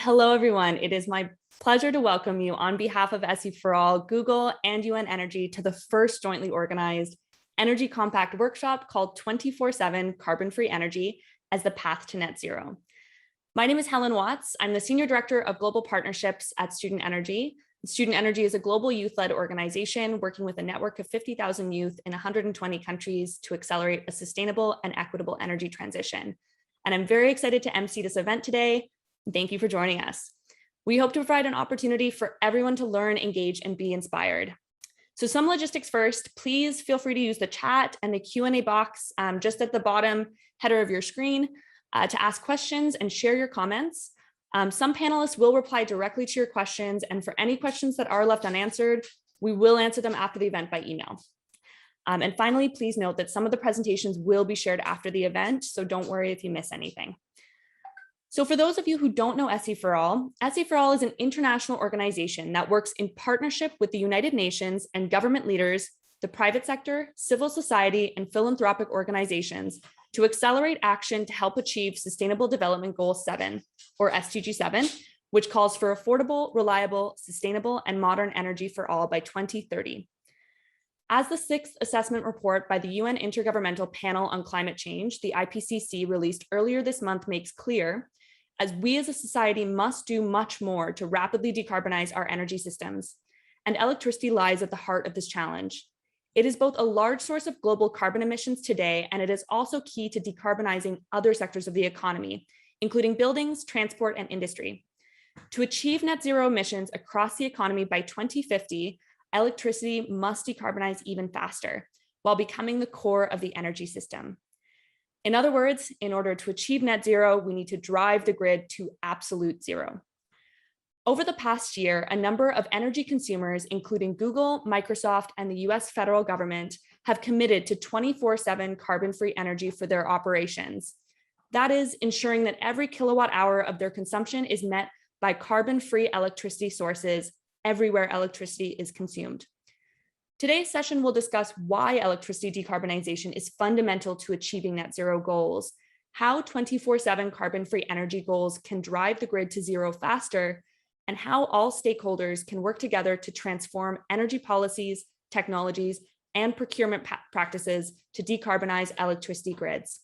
Hello, everyone. It is my pleasure to welcome you on behalf of SE for All, Google, and UN Energy to the first jointly organized Energy Compact workshop called 24/7 Carbon-Free Energy as the Path to Net Zero. My name is Helen Watts. I'm the Senior Director of Global Partnerships at Student Energy. Student Energy is a global youth-led organization working with a network of 50,000 youth in 120 countries to accelerate a sustainable and equitable energy transition. And I'm very excited to MC this event today. Thank you for joining us. We hope to provide an opportunity for everyone to learn, engage, and be inspired. So some logistics first, please feel free to use the chat and the Q&A box just at the bottom header of your screen to ask questions and share your comments. Some panelists will reply directly to your questions, and for any questions that are left unanswered, we will answer them after the event by email. And finally, please note that some of the presentations will be shared after the event, so don't worry if you miss anything. So for those of you who don't know SE for All is an international organization that works in partnership with the United Nations and government leaders, the private sector, civil society, and philanthropic organizations to accelerate action to help achieve Sustainable Development Goal 7, or SDG 7, which calls for affordable, reliable, sustainable, and modern energy for all by 2030. As the sixth assessment report by the UN Intergovernmental Panel on Climate Change, the IPCC, released earlier this month makes clear, as we as a society must do much more to rapidly decarbonize our energy systems, and electricity lies at the heart of this challenge. It is both a large source of global carbon emissions today, and it is also key to decarbonizing other sectors of the economy, including buildings, transport, and industry. To achieve net zero emissions across the economy by 2050, electricity must decarbonize even faster, while becoming the core of the energy system. In other words, in order to achieve net zero, we need to drive the grid to absolute zero. Over the past year, a number of energy consumers, including Google, Microsoft, and the US federal government, have committed to 24/7 carbon-free energy for their operations. That is, ensuring that every kilowatt hour of their consumption is met by carbon-free electricity sources everywhere electricity is consumed. Today's session will discuss why electricity decarbonization is fundamental to achieving net zero goals, how 24/7 carbon-free energy goals can drive the grid to zero faster, and how all stakeholders can work together to transform energy policies, technologies, and procurement practices to decarbonize electricity grids.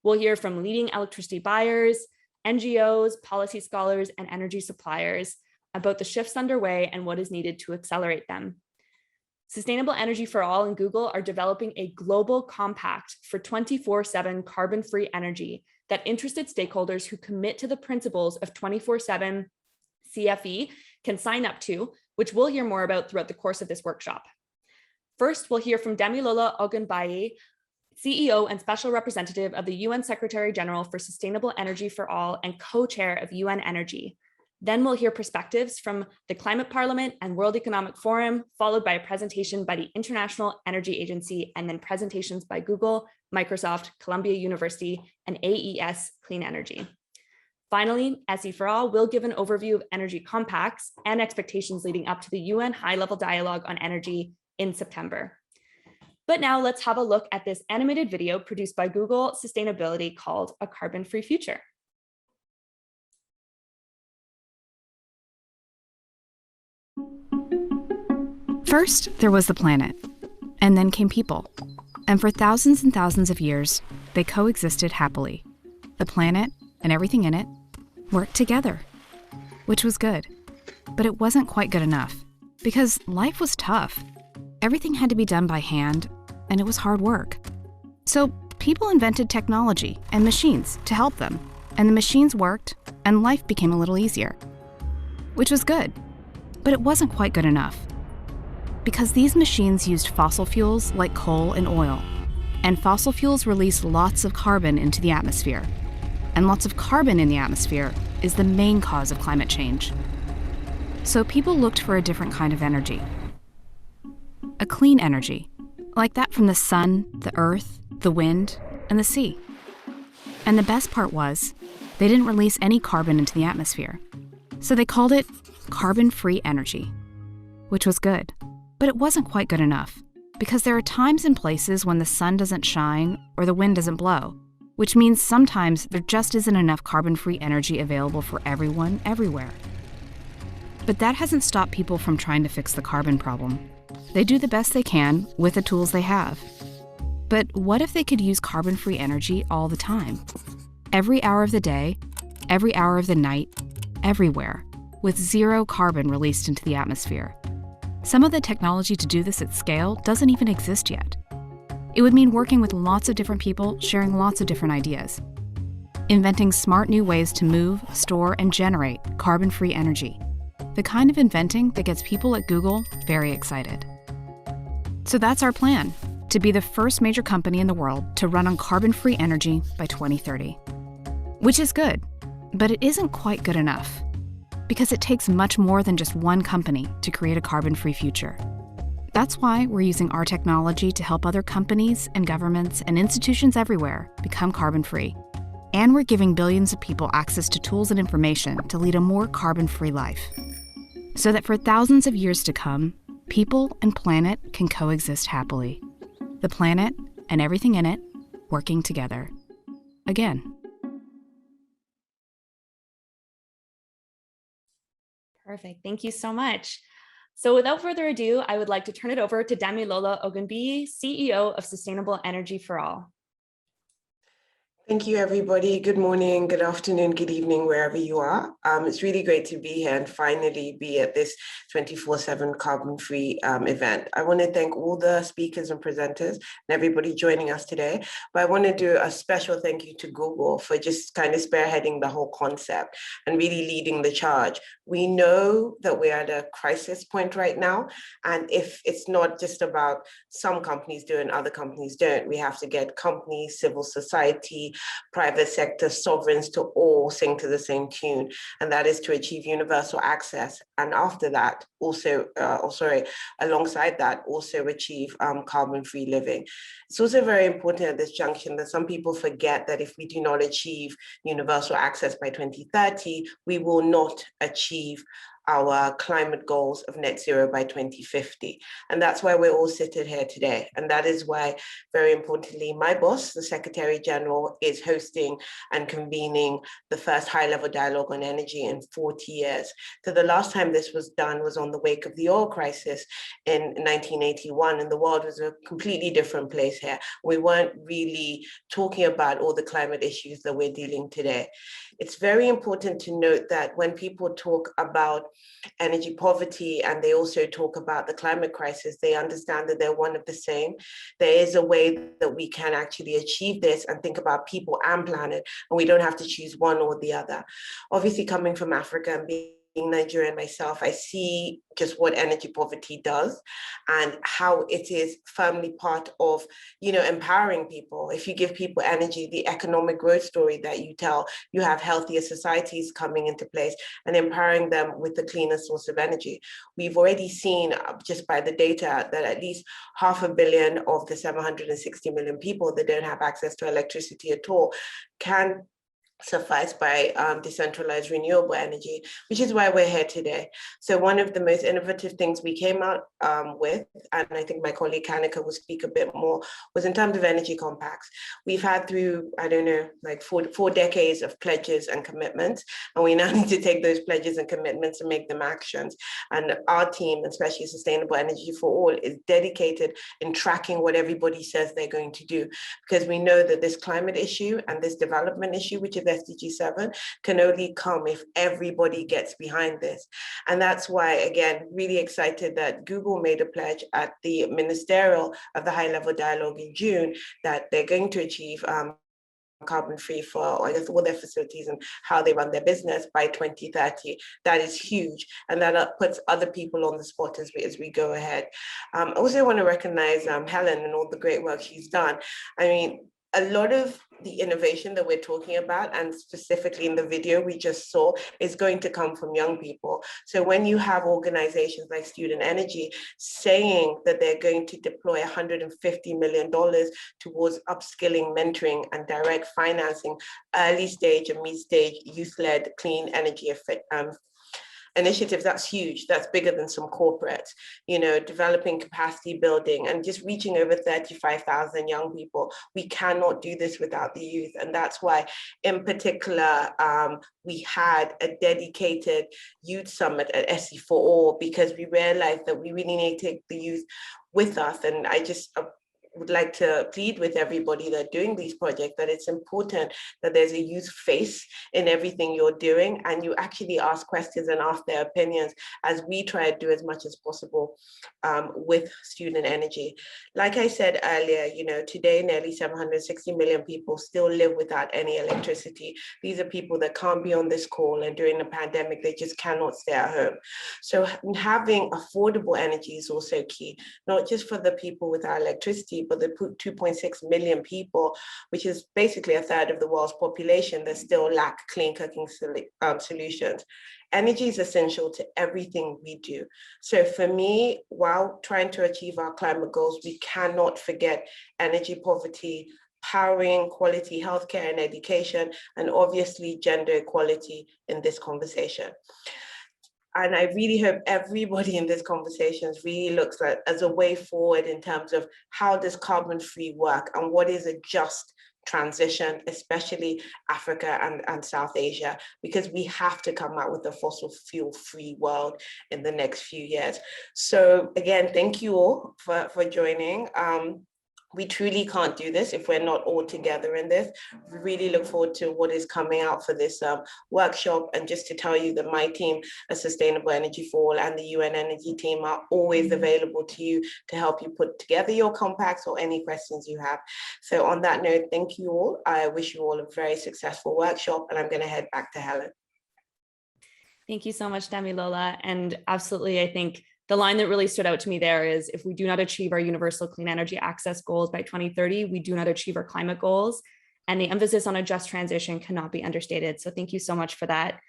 We'll hear from leading electricity buyers, NGOs, policy scholars, and energy suppliers about the shifts underway and what is needed to accelerate them. Sustainable Energy for All and Google are developing a global compact for 24/7 carbon-free energy that interested stakeholders who commit to the principles of 24/7 CFE can sign up to, which we'll hear more about throughout the course of this workshop. First, we'll hear from Damilola Ogunbaye, CEO and Special Representative of the UN Secretary General for Sustainable Energy for All and co-chair of UN Energy. Then we'll hear perspectives from the Climate Parliament and World Economic Forum, followed by a presentation by the International Energy Agency, and then presentations by Google, Microsoft, Columbia University, and AES Clean Energy. Finally, SE for All will give an overview of energy compacts and expectations leading up to the UN high-level dialogue on energy in September. But now let's have a look at this animated video produced by Google Sustainability called A Carbon-Free Future. First, there was the planet, and then came people. And for thousands and thousands of years, they coexisted happily. The planet and everything in it worked together, which was good. But it wasn't quite good enough, because life was tough. Everything had to be done by hand, and it was hard work. So people invented technology and machines to help them, and the machines worked, and life became a little easier, which was good. But it wasn't quite good enough, because these machines used fossil fuels like coal and oil, and fossil fuels release lots of carbon into the atmosphere, and lots of carbon in the atmosphere is the main cause of climate change. So people looked for a different kind of energy, a clean energy, like that from the sun, the earth, the wind, and the sea. And the best part was, they didn't release any carbon into the atmosphere, so they called it carbon-free energy, which was good. But it wasn't quite good enough, because there are times and places when the sun doesn't shine or the wind doesn't blow, which means sometimes there just isn't enough carbon-free energy available for everyone, everywhere. But that hasn't stopped people from trying to fix the carbon problem. They do the best they can with the tools they have. But what if they could use carbon-free energy all the time? Every hour of the day, every hour of the night, everywhere, with zero carbon released into the atmosphere. Some of the technology to do this at scale doesn't even exist yet. It would mean working with lots of different people sharing lots of different ideas. Inventing smart new ways to move, store, and generate carbon-free energy. The kind of inventing that gets people at Google very excited. So that's our plan, to be the first major company in the world to run on carbon-free energy by 2030. Which is good, but it isn't quite good enough, because it takes much more than just one company to create a carbon-free future. That's why we're using our technology to help other companies and governments and institutions everywhere become carbon-free. And we're giving billions of people access to tools and information to lead a more carbon-free life, so that for thousands of years to come, people and planet can coexist happily. The planet and everything in it working together. Again. Perfect. Thank you so much. So without further ado, I would like to turn it over to Damilola Ogunbiyi, CEO of Sustainable Energy for All. Thank you, everybody. Good morning, good afternoon, good evening, wherever you are. It's really great to be here and finally be at this 24/7 carbon-free event. I want to thank all the speakers and presenters and everybody joining us today. But I want to do a special thank you to Google for just kind of spearheading the whole concept and really leading the charge. We know that we're at a crisis point right now. And if it's not just about some companies doing, other companies don't, we have to get companies, civil society, private sector, sovereigns to all sing to the same tune, and that is to achieve universal access. And after that, also, alongside that, also achieve carbon-free living. It's also very important at this junction that some people forget that if we do not achieve universal access by 2030, we will not achieve our climate goals of net zero by 2050. And that's why we're all sitting here today. And that is why, very importantly, my boss, the Secretary General, is hosting and convening the first high-level dialogue on energy in 40 years. So the last time this was done was on the wake of the oil crisis in 1981, and the world was a completely different place here. We weren't really talking about all the climate issues that we're dealing today. It's very important to note that when people talk about energy poverty and they also talk about the climate crisis, they understand that they're one of the same. There is a way that we can actually achieve this and think about people and planet, and we don't have to choose one or the other. Obviously, coming from Africa and being Nigerian myself, I see just what energy poverty does and how it is firmly part of, empowering people. If you give people energy, the economic growth story that you tell, you have healthier societies coming into place and empowering them with the cleaner source of energy. We've already seen just by the data that at least 500 million of the 760 million people that don't have access to electricity at all can suffice by decentralized renewable energy, which is why we're here today. So one of the most innovative things we came out with, and I think my colleague Kanika will speak a bit more, was in terms of energy compacts. We've had through, like four decades of pledges and commitments, and we now need to take those pledges and commitments and make them actions. And our team, especially Sustainable Energy for All, is dedicated in tracking what everybody says they're going to do, because we know that this climate issue and this development issue, which is SDG 7, can only come if everybody gets behind this. And that's why, again, really excited that Google made a pledge at the ministerial of the high-level dialogue in June that they're going to achieve carbon-free for, I guess, all their facilities and how they run their business by 2030. That is huge, and that puts other people on the spot as we go ahead. I also want to recognize Helen and all the great work she's done. I mean, a lot of the innovation that we're talking about, and specifically in the video we just saw, is going to come from young people. So when you have organizations like Student Energy saying that they're going to deploy $150 million towards upskilling, mentoring, and direct financing early stage and mid-stage youth-led clean energy initiatives, that's huge. That's bigger than some corporates, you know, developing capacity building and just reaching over 35,000 young people. We cannot do this without the youth. And that's why, in particular, we had a dedicated youth summit at SE for All, because we realized that we really need to take the youth with us. And I just would like to plead with everybody that are doing these projects that it's important that there's a youth face in everything you're doing, and you actually ask questions and ask their opinions, as we try to do as much as possible with student energy. Like I said earlier, you know, today nearly 760 million people still live without any electricity. These are people that can't be on this call, and during the pandemic, they just cannot stay at home. So having affordable energy is also key, not just for the people without electricity, but the 2.6 million people, which is basically a third of the world's population, that still lack clean cooking solutions. Energy is essential to everything we do. So for me, while trying to achieve our climate goals, we cannot forget energy poverty, powering quality healthcare and education, and obviously gender equality in this conversation. And I really hope everybody in this conversation really looks at as a way forward in terms of how does carbon-free work and what is a just transition, especially Africa and South Asia, because we have to come out with a fossil fuel-free world in the next few years. So again, thank you all for joining. We truly can't do this if we're not all together in this. We really look forward to what is coming out for this workshop. And just to tell you that my team, a Sustainable Energy for All, and the UN Energy team are always available to you to help you put together your compacts or any questions you have. So on that note, thank you all. I wish you all a very successful workshop, and I'm going to head back to Helen. Thank you so much, Damilola. And absolutely, I think the line that really stood out to me there is, if we do not achieve our universal clean energy access goals by 2030, we do not achieve our climate goals. And the emphasis on a just transition cannot be understated. So thank you so much for that.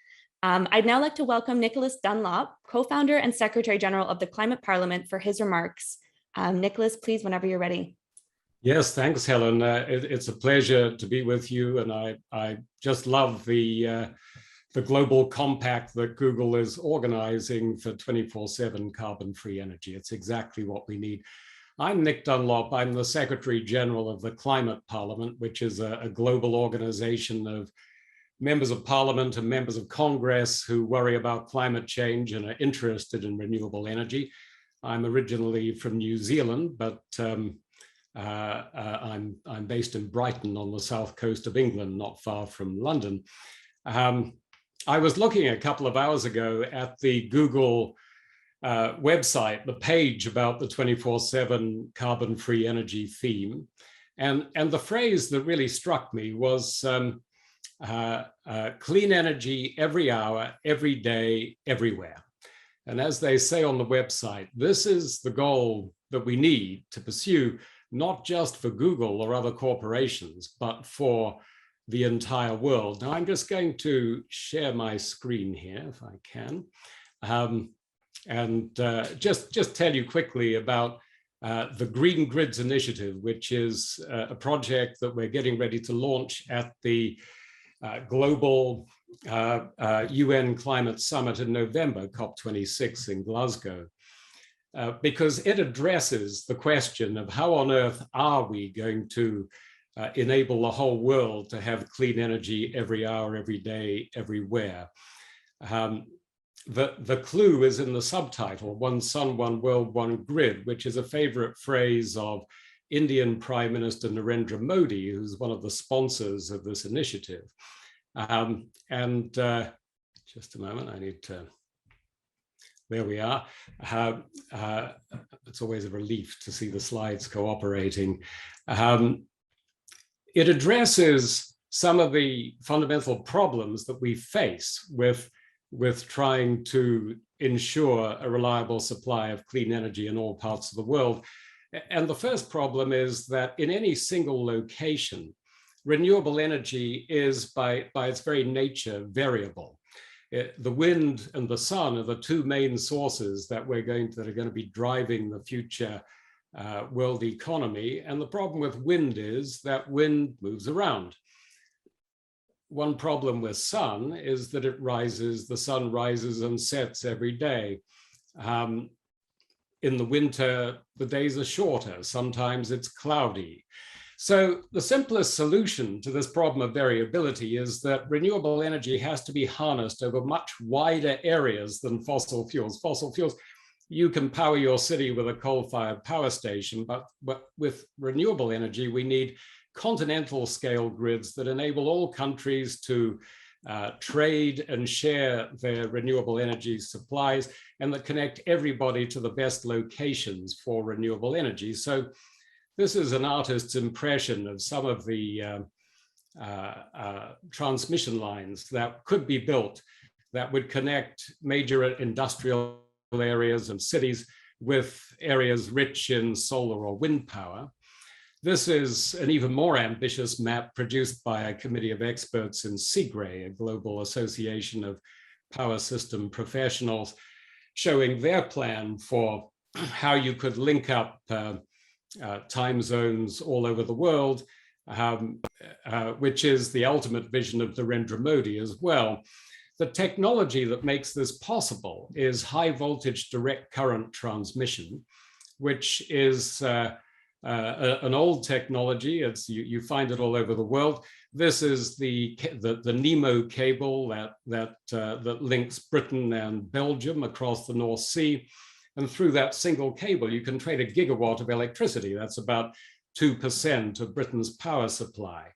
I'd now like to welcome Nicholas Dunlop, co-founder and Secretary General of the Climate Parliament, for his remarks. Nicholas, please, whenever you're ready. Yes, thanks, Helen. It's a pleasure to be with you. And I just love the global compact that Google is organizing for 24/7 carbon-free energy. It's exactly what we need. I'm Nick Dunlop. I'm the Secretary General of the Climate Parliament, which is a global organization of members of Parliament and members of Congress who worry about climate change and are interested in renewable energy. I'm originally from New Zealand, but I'm based in Brighton on the south coast of England, not far from London. I was looking a couple of hours ago at the Google website, the page about the 24/7 carbon-free energy theme. And the phrase that really struck me was clean energy every hour, every day, everywhere. And as they say on the website, this is the goal that we need to pursue, not just for Google or other corporations, but for the entire world. Now, I'm just going to share my screen here, if I can, and just tell you quickly about the Green Grids Initiative, which is a project that we're getting ready to launch at the global UN Climate Summit in November, COP26 in Glasgow, because it addresses the question of how on earth are we going to enable the whole world to have clean energy every hour, every day, everywhere. The clue is in the subtitle, One Sun, One World, One Grid, which is a favorite phrase of Indian Prime Minister Narendra Modi, who's one of the sponsors of this initiative. Just a moment, I need to, there we are. It's always a relief to see the slides cooperating. It addresses some of the fundamental problems that we face with trying to ensure a reliable supply of clean energy in all parts of the world. And the first problem is that in any single location, renewable energy is by its very nature variable. The wind and the sun are the two main sources that are going to be driving the future world economy. And the problem with wind is that wind moves around. one problem with sun is that the sun rises and sets every day. In the winter, the days are shorter. Sometimes it's cloudy. So the simplest solution to this problem of variability is that renewable energy has to be harnessed over much wider areas than fossil fuels. Fossil fuels, you can power your city with a coal-fired power station, but with renewable energy, we need continental scale grids that enable all countries to trade and share their renewable energy supplies, and that connect everybody to the best locations for renewable energy. So this is an artist's impression of some of the transmission lines that could be built that would connect major industrial areas and cities with areas rich in solar or wind power. This is an even more ambitious map produced by a committee of experts in SEGRE, a global association of power system professionals, showing their plan for how you could link up time zones all over the world, which is the ultimate vision of Narendra Modi as well. The technology that makes this possible is high voltage direct current transmission, which is an old technology. You find it all over the world. This is the Nemo cable that links Britain and Belgium across the North Sea. And through that single cable, you can trade a gigawatt of electricity. That's about 2% of Britain's power supply.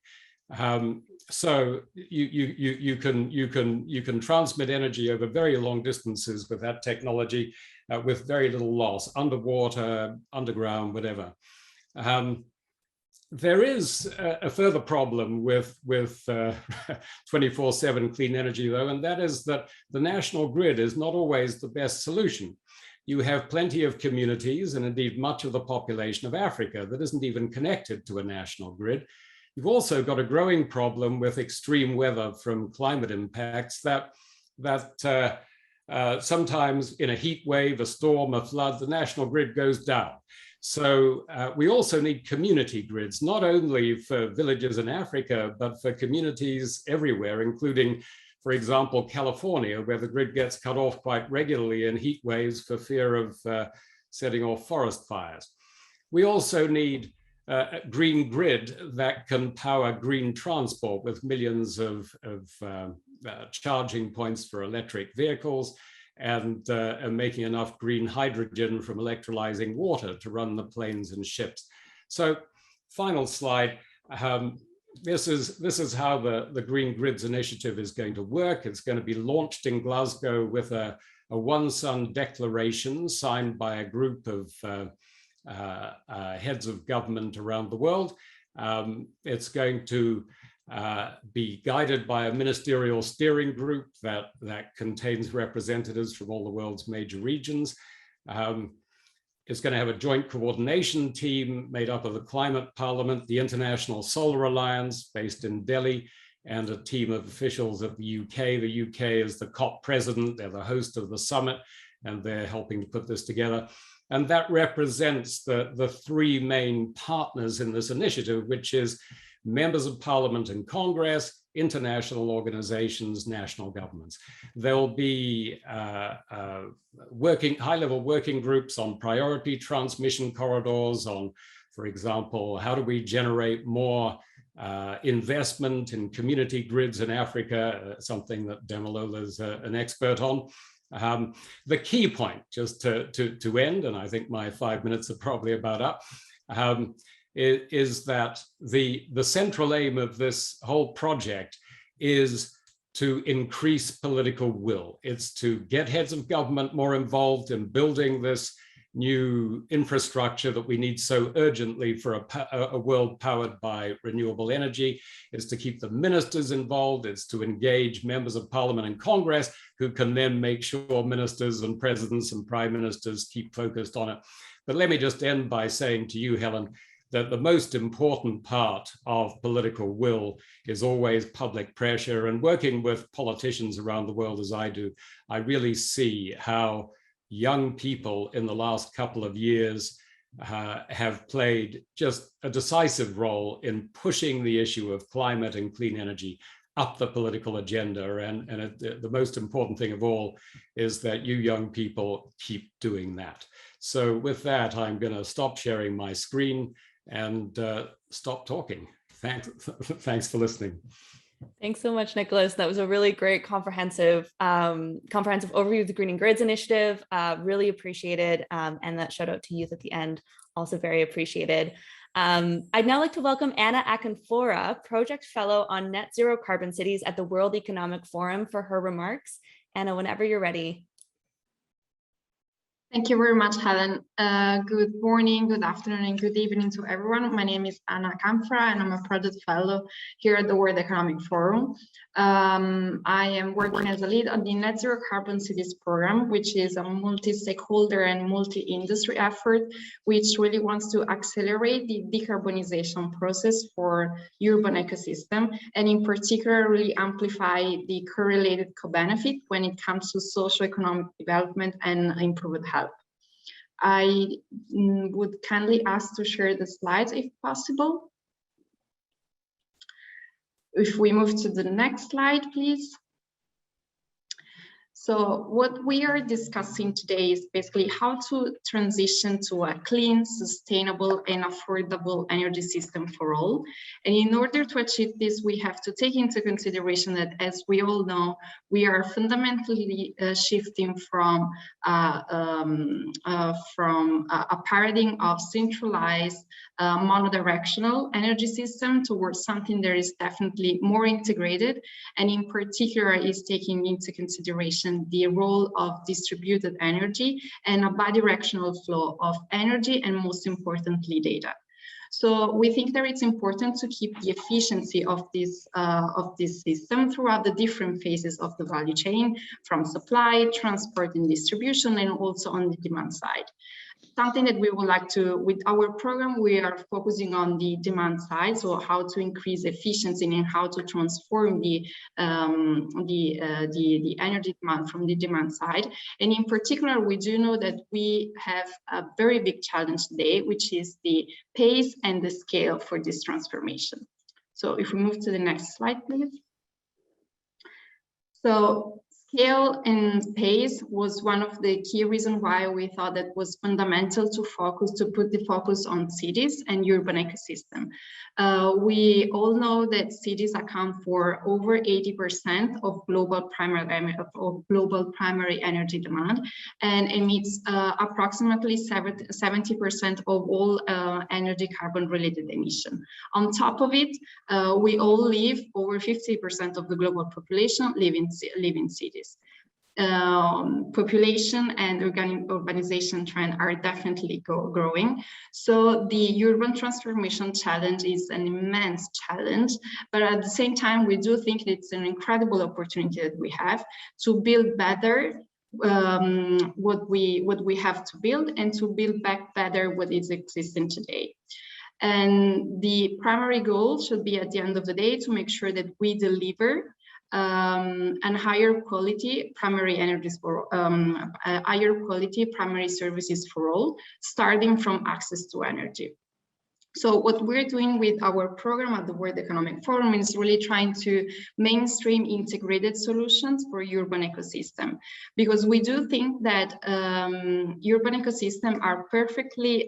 So you can transmit energy over very long distances with that technology with very little loss, underwater, underground, whatever. There is a further problem with 24/7 clean energy, though, and that is that the national grid is not always the best solution. You have plenty of communities, and indeed much of the population of Africa, that isn't even connected to a national grid. You've also got a growing problem with extreme weather from climate impacts that sometimes in a heat wave, a storm, a flood, the national grid goes down. So we also need community grids, not only for villages in Africa, but for communities everywhere, including, for example, California, where the grid gets cut off quite regularly in heat waves for fear of setting off forest fires. We also need a green grid that can power green transport with millions of charging points for electric vehicles, and making enough green hydrogen from electrolyzing water to run the planes and ships. So, final slide. This is how the Green Grids Initiative is going to work. It's going to be launched in Glasgow with a One Sun declaration signed by a group of heads of government around the world. It's going to be guided by a ministerial steering group that contains representatives from all the world's major regions. It's going to have a joint coordination team made up of the Climate Parliament, the International Solar Alliance based in Delhi, and a team of officials of the UK. The UK is the COP president, they're the host of the summit, and they're helping to put this together. And that represents the three main partners in this initiative, which is members of Parliament and Congress, international organizations, national governments. There'll be high-level working groups on priority transmission corridors, on, for example, how do we generate more investment in community grids in Africa, something that Demolola is an expert on. The key point, just to end, and I think my 5 minutes are probably about up, is that the central aim of this whole project is to increase political will. It's to get heads of government more involved in building this new infrastructure that we need so urgently for a world powered by renewable energy. It's to keep the ministers involved. It's to engage members of Parliament and Congress, who can then make sure ministers and presidents and prime ministers keep focused on it. But let me just end by saying to you, Helen, that the most important part of political will is always public pressure. And working with politicians around the world as I do, I really see how young people in the last couple of years have played just a decisive role in pushing the issue of climate and clean energy up the political agenda. And the most important thing of all is that you young people keep doing that. So with that, I'm going to stop sharing my screen and stop talking. Thanks for listening. Thanks so much, Nicholas. That was a really great comprehensive overview of the Greening Grids initiative. Really appreciated. And that shout out to youth at the end, also very appreciated. I'd now like to welcome Anna Akinfora, Project Fellow on Net Zero Carbon Cities at the World Economic Forum, for her remarks. Anna, whenever you're ready. Thank you very much, Helen. Good morning, good afternoon, and good evening to everyone. My name is Anna Akinfora, and I'm a project fellow here at the World Economic Forum. I am working as a lead on the Net Zero Carbon Cities program, which is a multi-stakeholder and multi-industry effort, which really wants to accelerate the decarbonization process for urban ecosystem, and in particular, really amplify the correlated co-benefit when it comes to socio-economic development and improved health. I would kindly ask to share the slides if possible. If we move to the next slide, please. So what we are discussing today is basically how to transition to a clean, sustainable, and affordable energy system for all. And in order to achieve this, we have to take into consideration that, as we all know, we are fundamentally shifting from a paradigm of centralized, monodirectional energy system towards something that is definitely more integrated, and in particular is taking into consideration the role of distributed energy and a bidirectional flow of energy, and most importantly, data. So we think that it's important to keep the efficiency of this system throughout the different phases of the value chain, from supply, transport, and distribution, and also on the demand side. Something that we would like to, with our program, we are focusing on the demand side, so how to increase efficiency and how to transform the energy demand from the demand side. And in particular, we do know that we have a very big challenge today, which is the pace and the scale for this transformation. So if we move to the next slide, please. So scale and pace was one of the key reasons why we thought that was fundamental to put the focus on cities and urban ecosystem. We all know that cities account for over 80% of global primary energy demand, and emits approximately 70% of all energy carbon-related emission. On top of it, we all live, over 50% of the global population live in cities. Population and urbanization trend are definitely growing. So the urban transformation challenge is an immense challenge, but at the same time, we do think it's an incredible opportunity that we have to build better what we have to build, and to build back better what is existing today. And the primary goal should be, at the end of the day, to make sure that we deliver and higher quality primary energies for higher quality primary services for all, starting from access to energy. So what we're doing with our program at the World Economic Forum is really trying to mainstream integrated solutions for urban ecosystem, because we do think that urban ecosystems are perfectly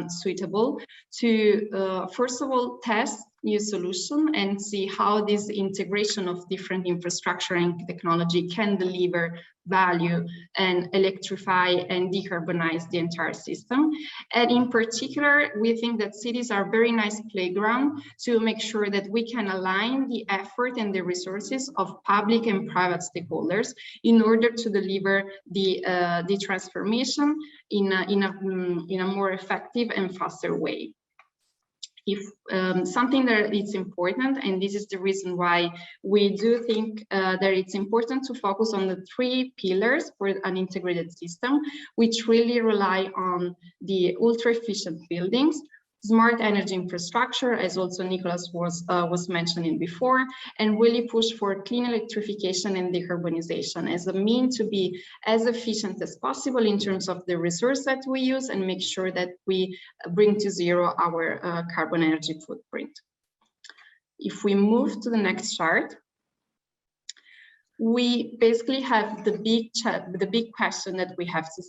suitable to, first of all, test new solution and see how this integration of different infrastructure and technology can deliver value and electrify and decarbonize the entire system. And in particular, we think that cities are a very nice playground to make sure that we can align the effort and the resources of public and private stakeholders in order to deliver the transformation in a more effective and faster way. If something that is important, and this is the reason why we do think that it's important to focus on the 3 pillars for an integrated system, which really rely on the ultra-efficient buildings, smart energy infrastructure, as also Nicholas was mentioning before, and really push for clean electrification and decarbonization as a means to be as efficient as possible in terms of the resource that we use, and make sure that we bring to zero our carbon energy footprint. If we move to the next chart. we basically have the big question that we have to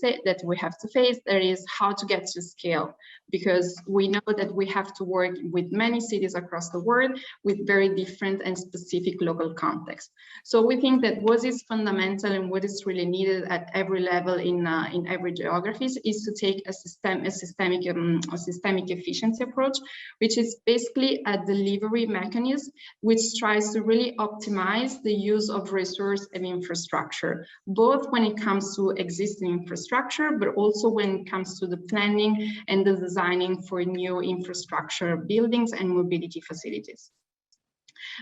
face. That is how to get to scale, because we know that we have to work with many cities across the world with very different and specific local contexts. So we think that what is fundamental and what is really needed at every level in every geographies is to take a systemic efficiency approach, which is basically a delivery mechanism which tries to really optimize the use of resource and infrastructure, both when it comes to existing infrastructure, but also when it comes to the planning and the designing for new infrastructure buildings and mobility facilities.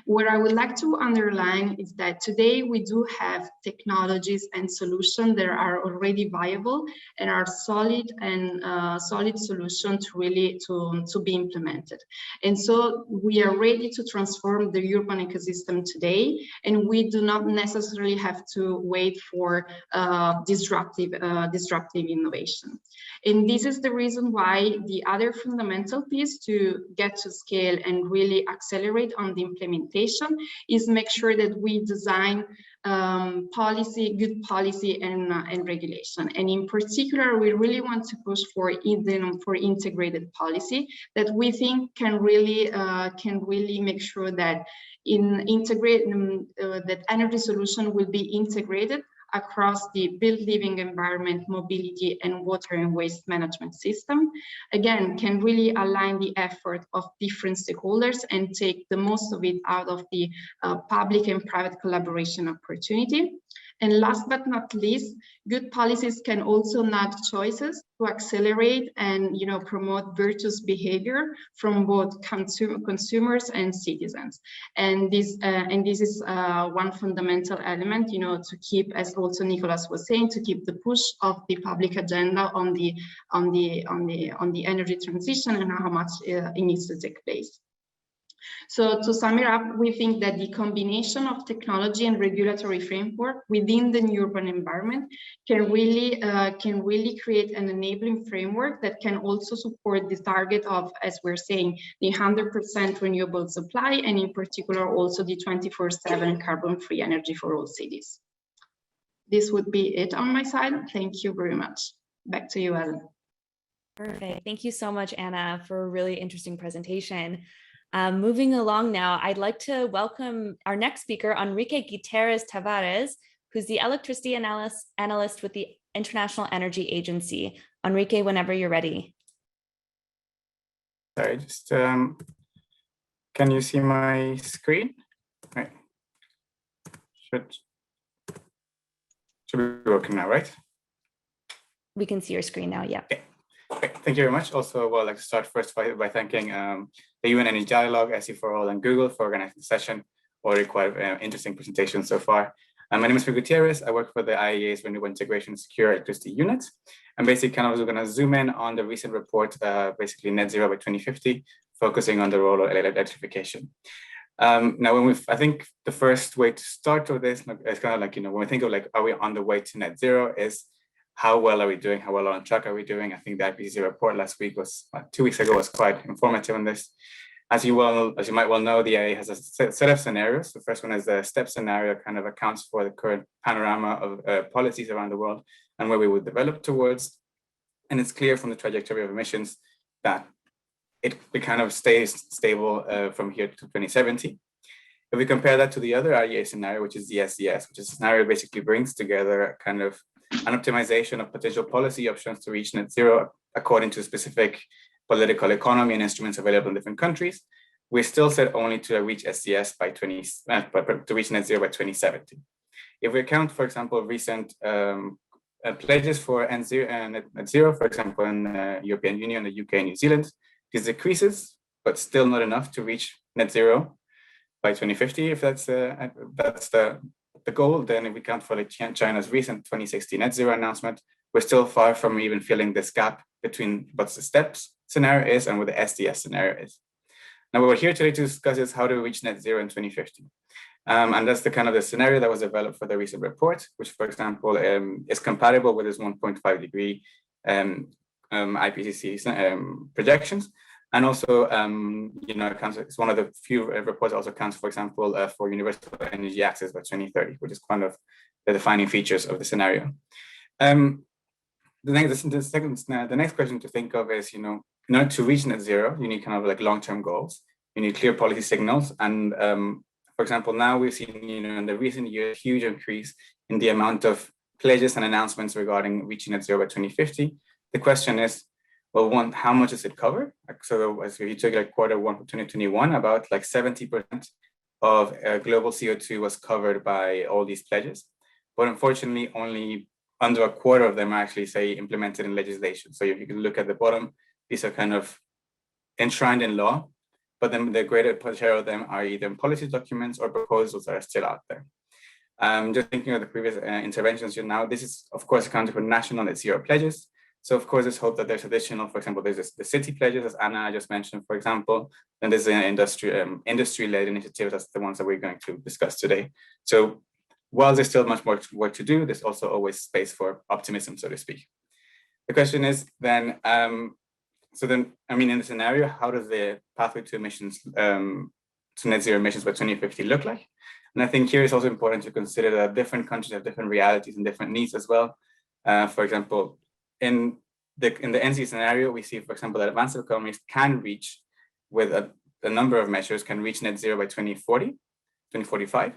What I would like to underline is that today we do have technologies and solutions that are already viable and are solid solution to really to be implemented. And so we are ready to transform the urban ecosystem today, and we do not necessarily have to wait for disruptive innovation. And this is the reason why the other fundamental piece to get to scale and really accelerate on the implementation is make sure that we design good policy and regulation. And in particular, we really want to push for integrated policy that we think can really make sure that that energy solution will be integrated across the built living environment, mobility, and water and waste management system. Again, can really align the effort of different stakeholders and take the most of it out of the public and private collaboration opportunity. And last but not least, good policies can also nudge choices to accelerate and promote virtuous behavior from both consumers and citizens. And this is one fundamental element, to keep, as also Nicolas was saying, to keep the push of the public agenda on the energy transition and how much it needs to take place. So to sum it up, we think that the combination of technology and regulatory framework within the urban environment can really create an enabling framework that can also support the target of, as we're saying, the 100% renewable supply, and in particular also the 24/7 carbon-free energy for all cities. This would be it on my side. Thank you very much. Back to you, Ellen. Perfect. Thank you so much, Anna, for a really interesting presentation. Moving along now, I'd like to welcome our next speaker, Enrique Gutierrez Tavares, who's the electricity analyst with the International Energy Agency. Enrique, whenever you're ready. Sorry, just can you see my screen? Right. Should be working now, right? We can see your screen now, yeah. Okay. Great. Thank you very much. Also, well, I'd like to start first by thanking the UN Energy Dialogue, SE4All, and Google for organizing the session. Already quite interesting presentation so far. My name is Enrique Gutierrez. I work for the IEA's Renewable Integration and Secure Electricity Unit. And basically, we're going to zoom in on the recent report, basically net zero by 2050, focusing on the role of electrification. Now, I think the first way to start with this is kind of like, when we think of are we on the way to net zero, is how well are we doing? How well on track are we doing? I think the IPCC report last week 2 weeks ago was quite informative on this. As you might well know, the IEA has a set of scenarios. The first one is the STEP scenario, kind of accounts for the current panorama of policies around the world and where we would develop towards. And it's clear from the trajectory of emissions that it kind of stays stable from here to 2070. If we compare that to the other IEA scenario, which is the SES, which is a scenario that basically brings together kind of an optimization of potential policy options to reach net zero according to specific political economy and instruments available in different countries, we're still set only to reach SES to reach net zero by 2070. If we account, for example, recent pledges for net zero, for example, in the European Union, the UK, and New Zealand, this decreases, but still not enough to reach net zero by 2050. If that's the goal, then if we count for China's recent 2060 net zero announcement, we're still far from even filling this gap between what the STEPS scenario is and what the SDS scenario is. Now, what we're here today to discuss is how to reach net zero in 2050. And that's the kind of the scenario that was developed for the recent report, which, for example, is compatible with this 1.5 degree IPCC projections, And also, it's one of the few reports also counts, for example, for universal energy access by 2030, which is kind of the defining features of the scenario. The next question to think of is, in order to reach net zero, you need kind of like long-term goals. You need clear policy signals. And for example, now we've seen, in the recent years, huge increase in the amount of pledges and announcements regarding reaching net zero by 2050. The question is, well, one, how much does it cover? So as you took like quarter one of 2021, about like 70% of global CO2 was covered by all these pledges. But unfortunately, only under a quarter of them are actually, say, implemented in legislation. So if you can look at the bottom, these are kind of enshrined in law, but then the greater share of them are either in policy documents or proposals that are still out there. Just thinking of the previous interventions, now this is, of course, accounted for national net zero pledges. So of course, there's hope that there's additional, for example, there's the city pledges, as Anna just mentioned, for example, and there's an industry-led initiative. That's the ones that we're going to discuss today. So while there's still much more work to do, there's also always space for optimism, so to speak. The question is then, in the scenario, how does the pathway to emissions, to net zero emissions by 2050 look like? And I think here it's also important to consider that different countries have different realities and different needs as well. For example, in the NZ scenario, we see, for example, that advanced economies can reach, with a number of measures, can reach net zero by 2045.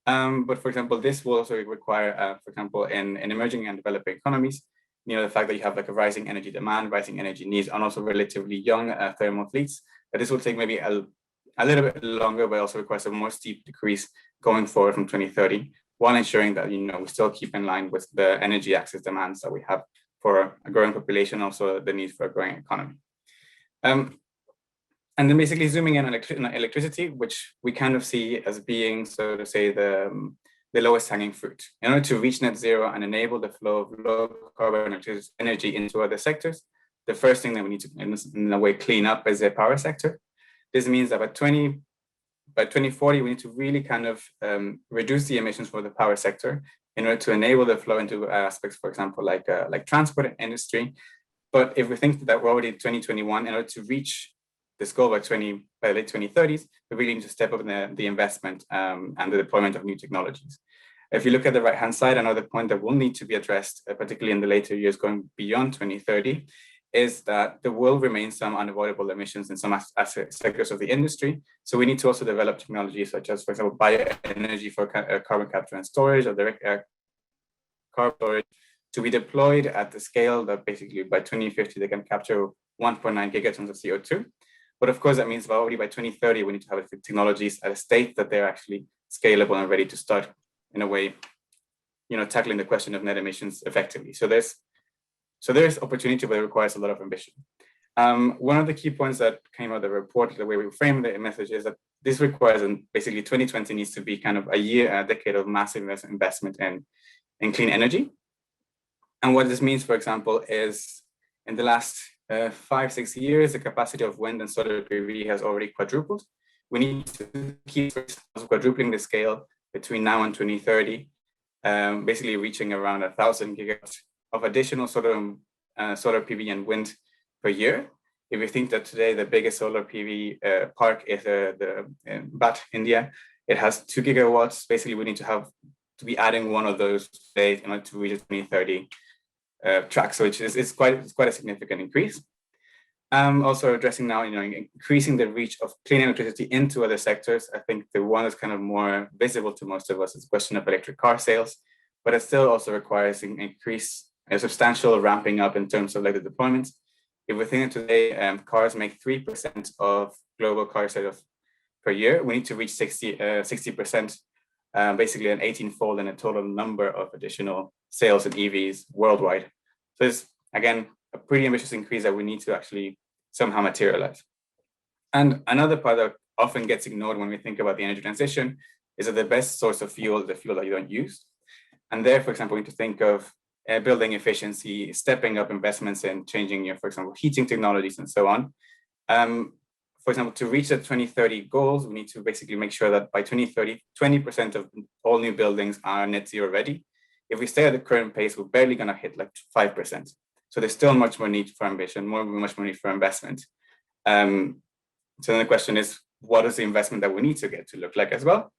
But for example, this will also require, for example, in emerging and developing economies, the fact that you have like a rising energy demand, rising energy needs, and also relatively young thermal fleets, that this will take maybe a little bit longer, but also requires a more steep decrease going forward from 2030, while ensuring that, we still keep in line with the energy access demands that we have for a growing population, also the need for a growing economy. And then basically zooming in on electricity, which we kind of see as being, so to say, the lowest hanging fruit. In order to reach net zero and enable the flow of low carbon energy into other sectors, the first thing that we need to, in a way, clean up is the power sector. This means that by 2040, we need to really kind of reduce the emissions for the power sector in order to enable the flow into aspects, for example, like transport industry. But if we think that we're already in 2021, in order to reach this goal by the late 2030s, we really need to step up the investment and the deployment of new technologies. If you look at the right-hand side, another point that will need to be addressed, particularly in the later years going beyond 2030, is that there will remain some unavoidable emissions in some sectors of the industry. So we need to also develop technologies such as, for example, bioenergy for carbon capture and storage, or direct air carbon storage, to be deployed at the scale that basically by 2050 they can capture 1.9 gigatons of CO2. But of course, that means already by 2030, we need to have technologies at a state that they're actually scalable and ready to start, in a way, tackling the question of net emissions effectively. So there's opportunity, but it requires a lot of ambition. One of the key points that came out of the report, the way we frame the message, is that this requires, and basically 2020 needs to be kind of a decade of massive investment in clean energy. And what this means, for example, is in the last 5-6 years, the capacity of wind and solar PV has already quadrupled. We need to keep quadrupling the scale between now and 2030, basically reaching around 1,000 gigawatts of additional solar PV and wind per year. If you think that today the biggest solar PV park is in Bat, India, it has 2 gigawatts. Basically, we need to be adding one of those today in order to reach a 2030 track, so it's quite a significant increase. Also addressing now, increasing the reach of clean electricity into other sectors. I think the one that's kind of more visible to most of us is the question of electric car sales, but it still also requires a substantial ramping up in terms of the deployments. If we think today, cars make 3% of global car sales per year, we need to reach 60%, basically an 18-fold in a total number of additional sales in EVs worldwide. So it's, again, a pretty ambitious increase that we need to actually somehow materialize. And another part that often gets ignored when we think about the energy transition is that the best source of fuel is the fuel that you don't use. And there, for example, we need to think of building efficiency, stepping up investments in changing, for example, heating technologies and so on. For example, to reach the 2030 goals, we need to basically make sure that by 2030, 20% of all new buildings are net zero ready. If we stay at the current pace, we're barely going to hit 5%. So there's still much more need for ambition, much more need for investment. So then the question is, what is the investment that we need to get to look like as well?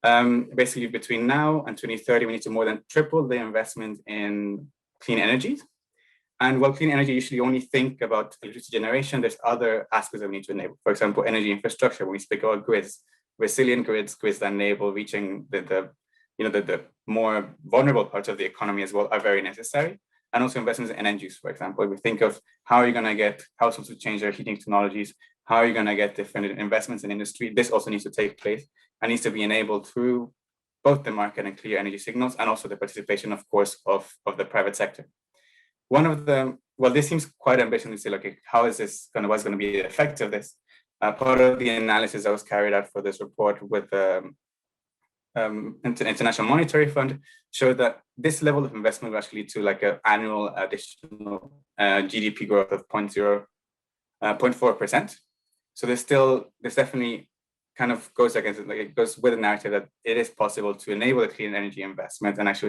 Basically, between now and 2030, we need to more than triple the investment in clean energies. And while clean energy usually only think about electricity generation, there's other aspects that we need to enable. For example, energy infrastructure. When we speak about grids, resilient grids that enable reaching the more vulnerable parts of the economy as well are very necessary. And also investments in energy use, for example. If we think of how are you going to get households to change their heating technologies, how are you going to get different investments in industry, this also needs to take place and needs to be enabled through both the market and clear energy signals, and also the participation, of course, of the private sector. One of the, well, this seems quite ambitious to say, okay, how is this going to, what's going to be the effect of this? Part of the analysis that was carried out for this report with the International Monetary Fund showed that this level of investment will actually lead to like an annual additional GDP growth of 0.4%. So this definitely kind of goes against it, like it goes with the narrative that it is possible to enable a clean energy investment and actually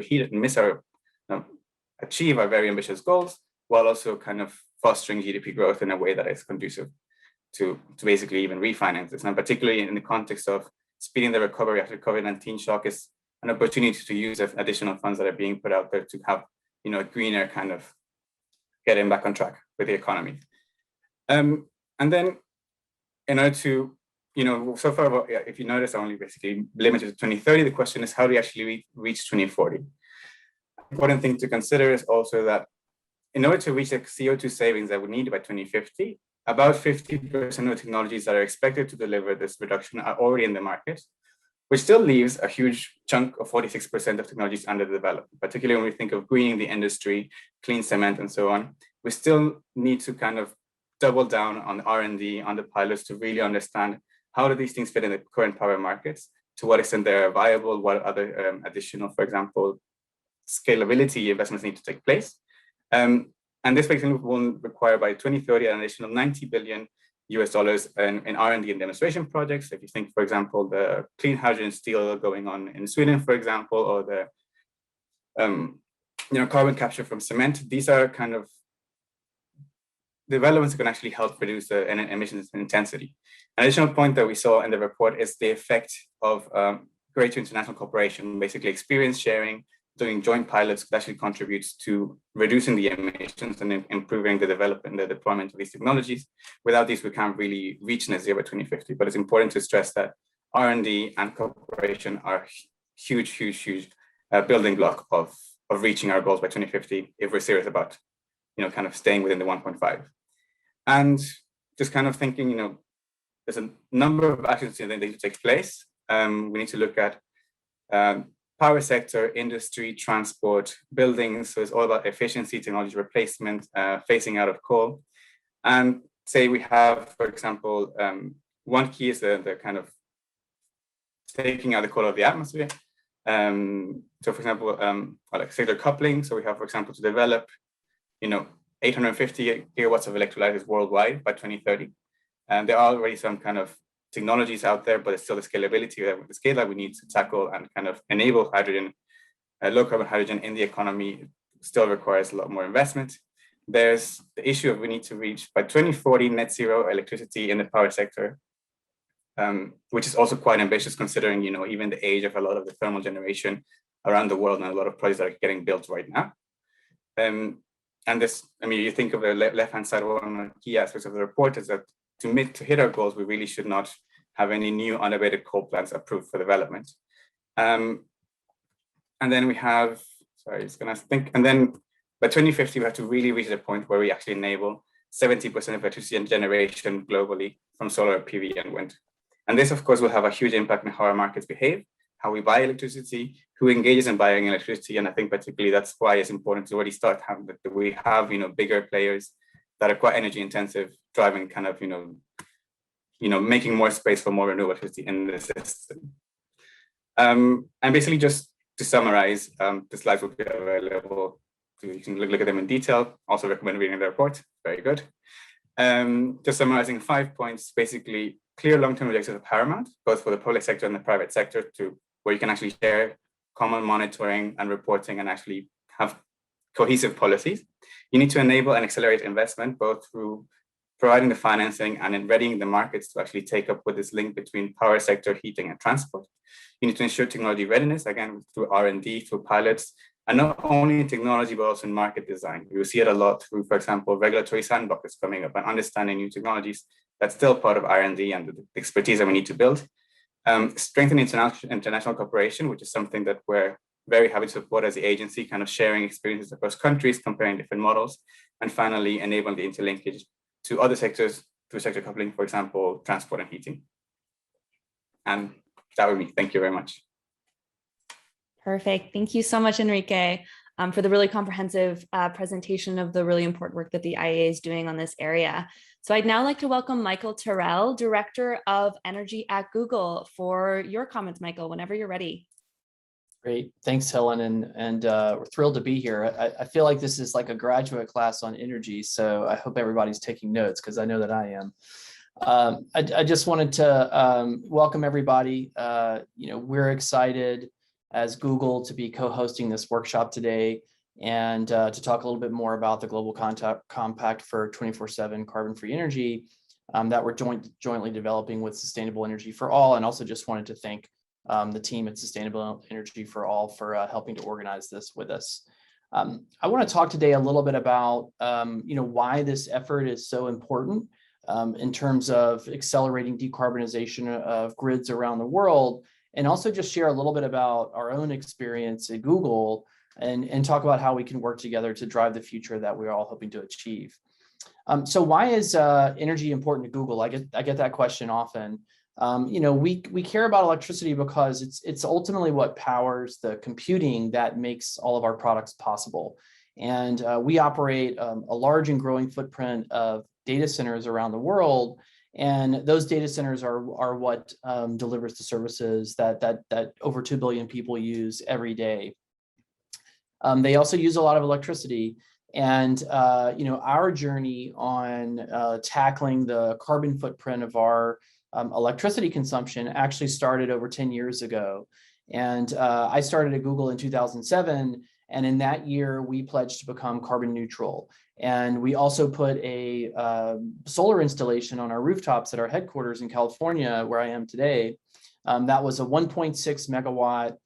achieve our very ambitious goals, while also kind of fostering GDP growth in a way that is conducive to basically even refinance this. And particularly in the context of speeding the recovery after COVID-19 shock is an opportunity to use additional funds that are being put out there to have, a greener kind of getting back on track with the economy. And then in order to, so far, if you notice, I only basically limited to 2030. The question is, how do we actually reach 2040? Important thing to consider is also that in order to reach the CO2 savings that we need by 2050, about 50% of the technologies that are expected to deliver this reduction are already in the market, which still leaves a huge chunk of 46% of technologies under development, particularly when we think of greening the industry, clean cement, and so on. We still need to kind of double down on R&D, on the pilots to really understand how do these things fit in the current power markets, to what extent they're viable, what other additional, for example, scalability investments need to take place. And this basically will require by 2030 an additional $90 billion in R&D and demonstration projects. If you think, for example, the clean hydrogen steel going on in Sweden, for example, or the carbon capture from cement, these are kind of developments that can actually help reduce the emissions intensity. An additional point that we saw in the report is the effect of greater international cooperation, basically experience sharing, doing joint pilots that actually contributes to reducing the emissions and improving the development, the deployment of these technologies. Without these, we can't really reach net zero by 2050. But it's important to stress that R&D and cooperation are huge building block of reaching our goals by 2050 if we're serious about, kind of staying within the 1.5. And just kind of thinking, there's a number of actions that need to take place. We need to look at power sector, industry, transport, buildings. So it's all about efficiency, technology replacement, phasing out of coal. And say we have, for example, one key is the kind of taking out the coal of the atmosphere. So for example, like sector coupling. So we have, for example, to develop, 850 gigawatts of electrolyzers worldwide by 2030. And there are already some kind of technologies out there, but it's still the scalability, the scale that we need to tackle and kind of enable hydrogen, low carbon hydrogen in the economy still requires a lot more investment. There's the issue of we need to reach by 2040 net zero electricity in the power sector, which is also quite ambitious considering, even the age of a lot of the thermal generation around the world and a lot of projects that are getting built right now. And this, you think of the left-hand side, one of the key aspects of the report is that to hit our goals, we really should not have any new unabated coal plants approved for development. And then we have, and then by 2050, we have to really reach the point where we actually enable 70% of electricity generation globally from solar, PV, and wind. And this, of course, will have a huge impact on how our markets behave, how we buy electricity, who engages in buying electricity. And I think particularly that's why it's important to already start having that we have, bigger players that are quite energy intensive, driving kind of, making more space for more renewable electricity in the system. And basically just to summarize, the slides will be available, so you can look at them in detail. Also recommend reading the report, very good. Just summarizing 5 points, basically clear long-term objectives are paramount, both for the public sector and the private sector, to where you can actually share common monitoring and reporting and actually have cohesive policies. You need to enable and accelerate investment, both through providing the financing, and then readying the markets to actually take up with this link between power sector, heating, and transport. You need to ensure technology readiness, again, through R&D, through pilots, and not only in technology, but also in market design. You will see it a lot through, for example, regulatory sandboxes coming up and understanding new technologies. That's still part of R&D and the expertise that we need to build. Strengthening international cooperation, which is something that we're very happy to support as the agency, kind of sharing experiences across countries, comparing different models, and finally enabling the interlinkage to other sectors through sector coupling, for example, transport and heating. And that would be, thank you very much. Perfect. Thank you so much, Enrique, for the really comprehensive presentation of the really important work that the IEA is doing on this area. So I'd now like to welcome Michael Terrell, Director of Energy at Google, for your comments, Michael, whenever you're ready. Great. Thanks, Helen. And we're thrilled to be here. I feel like this is like a graduate class on energy, so I hope everybody's taking notes because I know that I am. I just wanted to welcome everybody. We're excited as Google to be co-hosting this workshop today and to talk a little bit more about the Global Compact for 24/7 carbon-free energy that we're jointly developing with Sustainable Energy for All. And also just wanted to thank the team at Sustainable Energy for All for helping to organize this with us. I want to talk today a little bit about why this effort is so important in terms of accelerating decarbonization of grids around the world, and also just share a little bit about our own experience at Google and talk about how we can work together to drive the future that we're all hoping to achieve. So why is energy important to Google? I get that question often. We care about electricity because it's ultimately what powers the computing that makes all of our products possible. And we operate a large and growing footprint of data centers around the world. And those data centers are what delivers the services that over 2 billion people use every day. They also use a lot of electricity. And our journey on tackling the carbon footprint of our electricity consumption actually started over 10 years ago. And I started at Google in 2007. And in that year, we pledged to become carbon neutral. And we also put a solar installation on our rooftops at our headquarters in California, where I am today. That was a 1.6 megawatt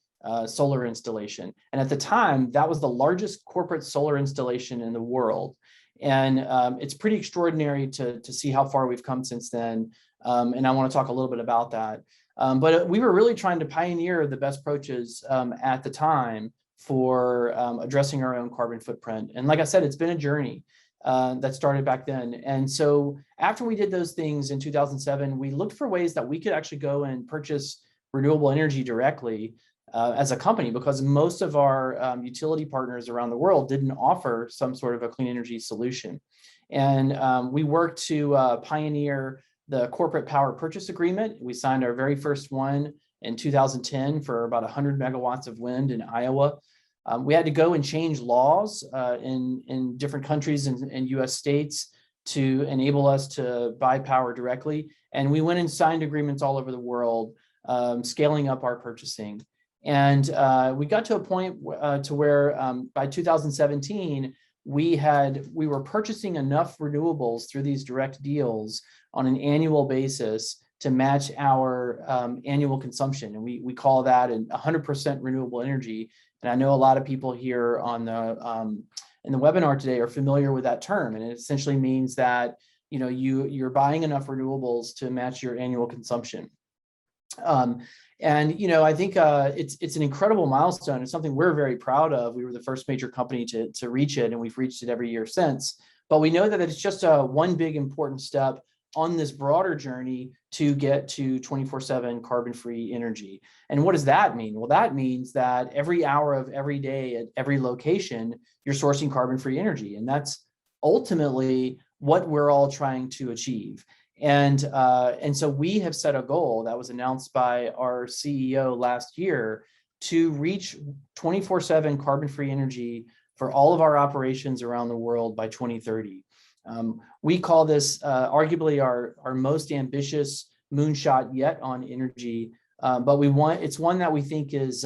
solar installation. And at the time, that was the largest corporate solar installation in the world. And it's pretty extraordinary to see how far we've come since then. And I want to talk a little bit about that. But we were really trying to pioneer the best approaches at the time for addressing our own carbon footprint. And like I said, it's been a journey that started back then. And so after we did those things in 2007, we looked for ways that we could actually go and purchase renewable energy directly as a company, because most of our utility partners around the world didn't offer some sort of a clean energy solution. And we worked to pioneer the corporate power purchase agreement. We signed our very first one in 2010 for about 100 megawatts of wind in Iowa. We had to go and change laws in different countries and US states to enable us to buy power directly. And we went and signed agreements all over the world, scaling up our purchasing. And we got to a point to where by 2017, we were purchasing enough renewables through these direct deals on an annual basis to match our annual consumption. And we call that 100% renewable energy. And I know a lot of people here on in the webinar today are familiar with that term. And it essentially means that you're buying enough renewables to match your annual consumption. I think it's an incredible milestone. It's something we're very proud of. We were the first major company to reach it, and we've reached it every year since. But we know that it's just one big important step on this broader journey to get to 24/7 carbon-free energy. And what does that mean? Well, that means that every hour of every day at every location, you're sourcing carbon-free energy. And that's ultimately what we're all trying to achieve. And so we have set a goal that was announced by our CEO last year to reach 24/7 carbon-free energy for all of our operations around the world by 2030. We call this arguably our most ambitious moonshot yet on energy, but it's one that we think is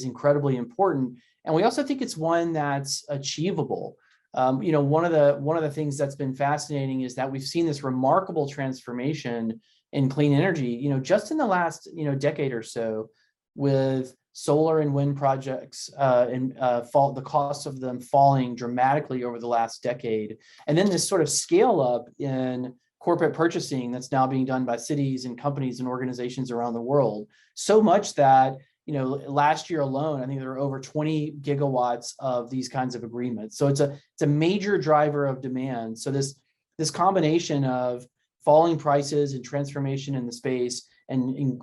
incredibly important. And we also think it's one that's achievable. One of the things that's been fascinating is that we've seen this remarkable transformation in clean energy, just in the last, decade or so, with solar and wind projects the cost of them falling dramatically over the last decade. And then this sort of scale up in corporate purchasing that's now being done by cities and companies and organizations around the world. So much that, last year alone, I think there were over 20 gigawatts of these kinds of agreements. So it's a major driver of demand. So this combination of falling prices and transformation in the space and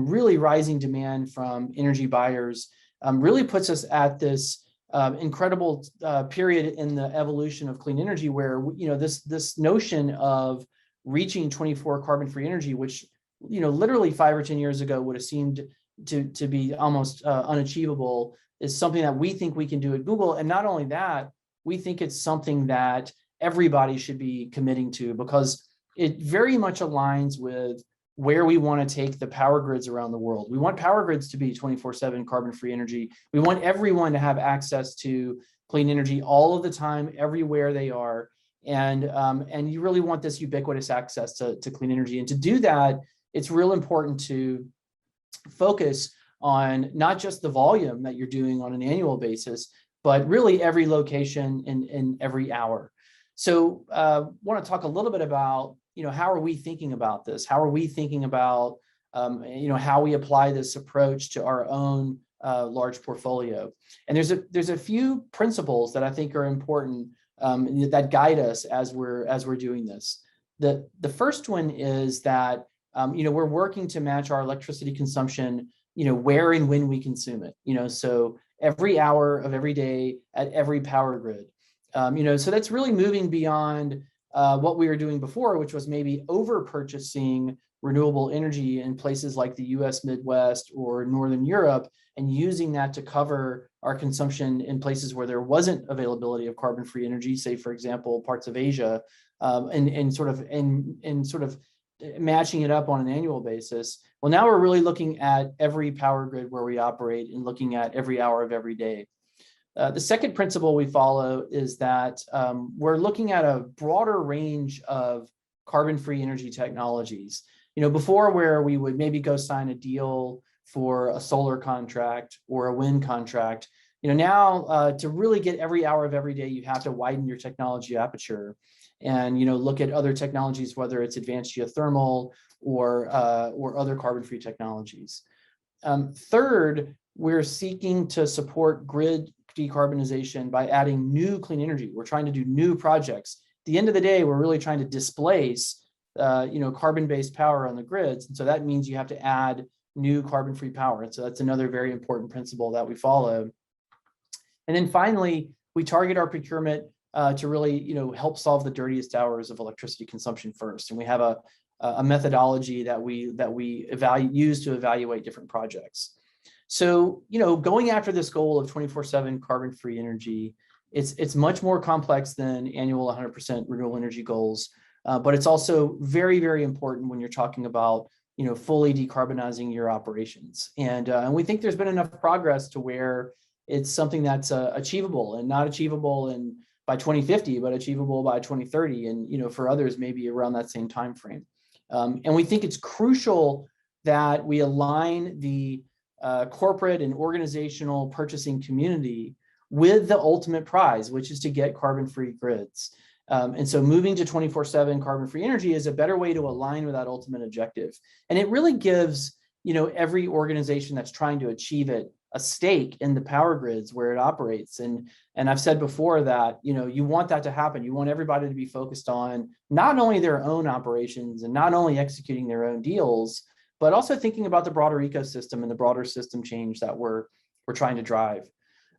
really rising demand from energy buyers really puts us at this incredible period in the evolution of clean energy, where this notion of reaching 24 carbon-free energy, which literally 5 or 10 years ago would have seemed to be almost unachievable, is something that we think we can do at Google. And not only that, we think it's something that everybody should be committing to, because it very much aligns with where we want to take the power grids around the world. We want power grids to be 24/7 carbon-free energy. We want everyone to have access to clean energy all of the time, everywhere they are. And you really want this ubiquitous access to clean energy. And to do that, it's real important to focus on not just the volume that you're doing on an annual basis, but really every location in every hour. So want to talk a little bit about, how are we thinking about this? How are we thinking about, how we apply this approach to our own large portfolio? And there's a few principles that I think are important that guide us as we're doing this. The first one is that we're working to match our electricity consumption, where and when we consume it. So every hour of every day at every power grid. So that's really moving beyond what we were doing before, which was maybe over purchasing renewable energy in places like the US Midwest or Northern Europe, and using that to cover our consumption in places where there wasn't availability of carbon-free energy, say, for example, parts of Asia, and sort of matching it up on an annual basis. Well, now we're really looking at every power grid where we operate and looking at every hour of every day. The second principle we follow is that we're looking at a broader range of carbon-free energy technologies. Before, where we would maybe go sign a deal for a solar contract or a wind contract, now to really get every hour of every day, you have to widen your technology aperture and look at other technologies, whether it's advanced geothermal or other carbon-free technologies. Third, we're seeking to support grid decarbonization by adding new clean energy. We're trying to do new projects. At the end of the day, we're really trying to displace carbon-based power on the grids. And so that means you have to add new carbon-free power. And so that's another very important principle that we follow. And then finally, we target our procurement to really help solve the dirtiest hours of electricity consumption first. And we have a methodology that we use to evaluate different projects. So, going after this goal of 24/7 carbon-free energy, it's much more complex than annual 100% renewable energy goals, but it's also very, very important when you're talking about, fully decarbonizing your operations. And we think there's been enough progress to where it's something that's achievable, and not achievable by 2050, but achievable by 2030, and for others maybe around that same time frame. And we think it's crucial that we align the corporate and organizational purchasing community with the ultimate prize, which is to get carbon-free grids. And so moving to 24/7 carbon-free energy is a better way to align with that ultimate objective. And it really gives, every organization that's trying to achieve it a stake in the power grids where it operates. And I've said before that, you want that to happen. You want everybody to be focused on not only their own operations and not only executing their own deals, but also thinking about the broader ecosystem and the broader system change that we're trying to drive.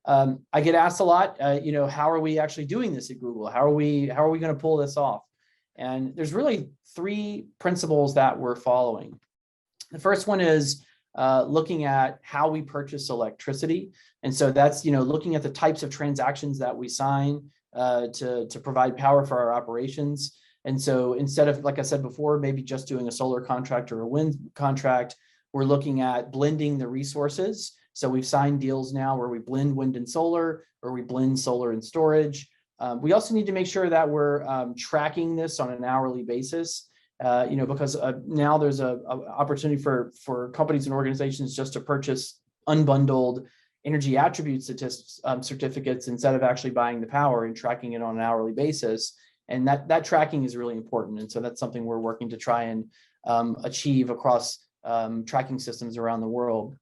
I get asked a lot, how are we actually doing this at Google? How are we going to pull this off? And there's really 3 principles that we're following. The first one is looking at how we purchase electricity. And so that's, looking at the types of transactions that we sign to provide power for our operations. And so instead of, like I said before, maybe just doing a solar contract or a wind contract, we're looking at blending the resources. So we've signed deals now where we blend wind and solar, or we blend solar and storage. We also need to make sure that we're tracking this on an hourly basis, because now there's a opportunity for companies and organizations just to purchase unbundled energy attribute certificates instead of actually buying the power and tracking it on an hourly basis. And that tracking is really important. And so that's something we're working to try and achieve across tracking systems around the world.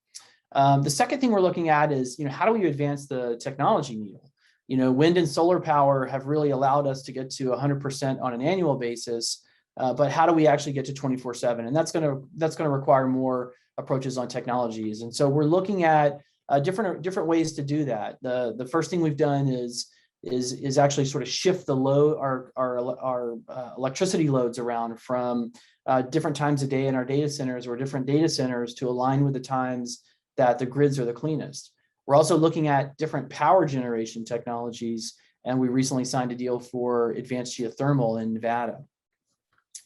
The second thing we're looking at is, how do we advance the technology needle? Wind and solar power have really allowed us to get to 100% on an annual basis, but how do we actually get to 24/7? And that's going to require more approaches on technologies. And so we're looking at different ways to do that. The first thing we've done is actually sort of shift the load, our electricity loads around from different times of day in our data centers or different data centers to align with the times that the grids are the cleanest. We're also looking at different power generation technologies, and we recently signed a deal for advanced geothermal in Nevada.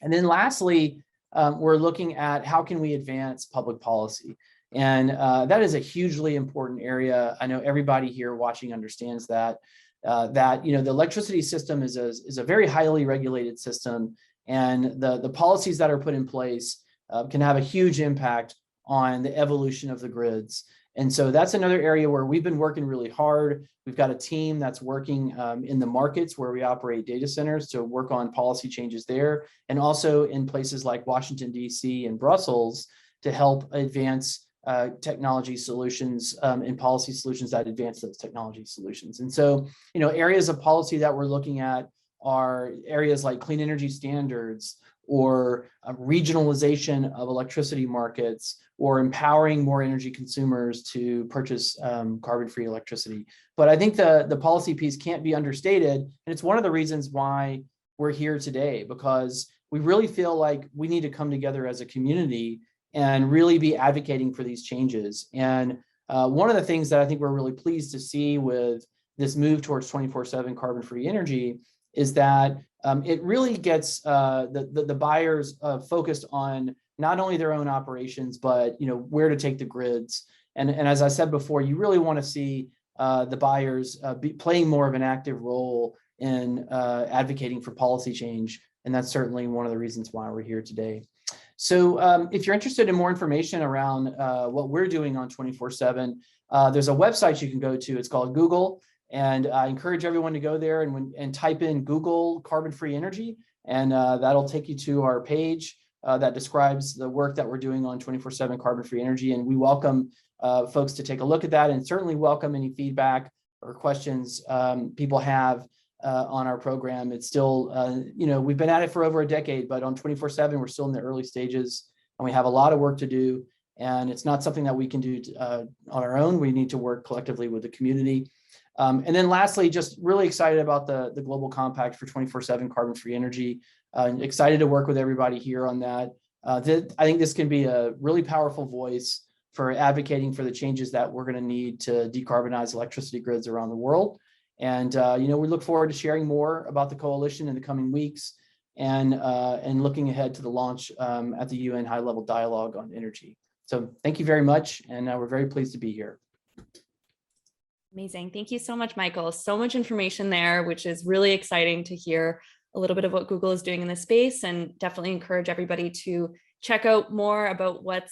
And then lastly, we're looking at how can we advance public policy. And that is a hugely important area. I know everybody here watching understands that the electricity system is a very highly regulated system, and the policies that are put in place can have a huge impact on the evolution of the grids. And so that's another area where we've been working really hard. We've got a team that's working in the markets where we operate data centers to work on policy changes there, and also in places like Washington, D.C. and Brussels to help advance technology solutions and policy solutions that advance those technology solutions. And so, areas of policy that we're looking at are areas like clean energy standards, or regionalization of electricity markets, or empowering more energy consumers to purchase carbon-free electricity. But I think the policy piece can't be understated, and it's one of the reasons why we're here today, because we really feel like we need to come together as a community and really be advocating for these changes. And one of the things that I think we're really pleased to see with this move towards 24/7 carbon-free energy is that it really gets the buyers focused on not only their own operations, but where to take the grids. And as I said before, you really want to see the buyers playing more of an active role in advocating for policy change. And that's certainly one of the reasons why we're here today. So if you're interested in more information around what we're doing on 24/7, there's a website you can go to. It's called Google. And I encourage everyone to go there and type in Google carbon-free energy, and that'll take you to our page that describes the work that we're doing on 24/7 carbon-free energy. And we welcome folks to take a look at that, and certainly welcome any feedback or questions people have on our program. It's still, we've been at it for over a decade, but on 24/7, we're still in the early stages, and we have a lot of work to do. And it's not something that we can do on our own. We need to work collectively with the community. And then lastly, just really excited about the Global Compact for 24/7 carbon-free energy. Excited to work with everybody here on that. I think this can be a really powerful voice for advocating for the changes that we're going to need to decarbonize electricity grids around the world. And we look forward to sharing more about the coalition in the coming weeks, and looking ahead to the launch at the UN High-Level Dialogue on Energy. So thank you very much, and we're very pleased to be here. Amazing. Thank you so much, Michael. So much information there, which is really exciting to hear a little bit of what Google is doing in this space, and definitely encourage everybody to check out more about what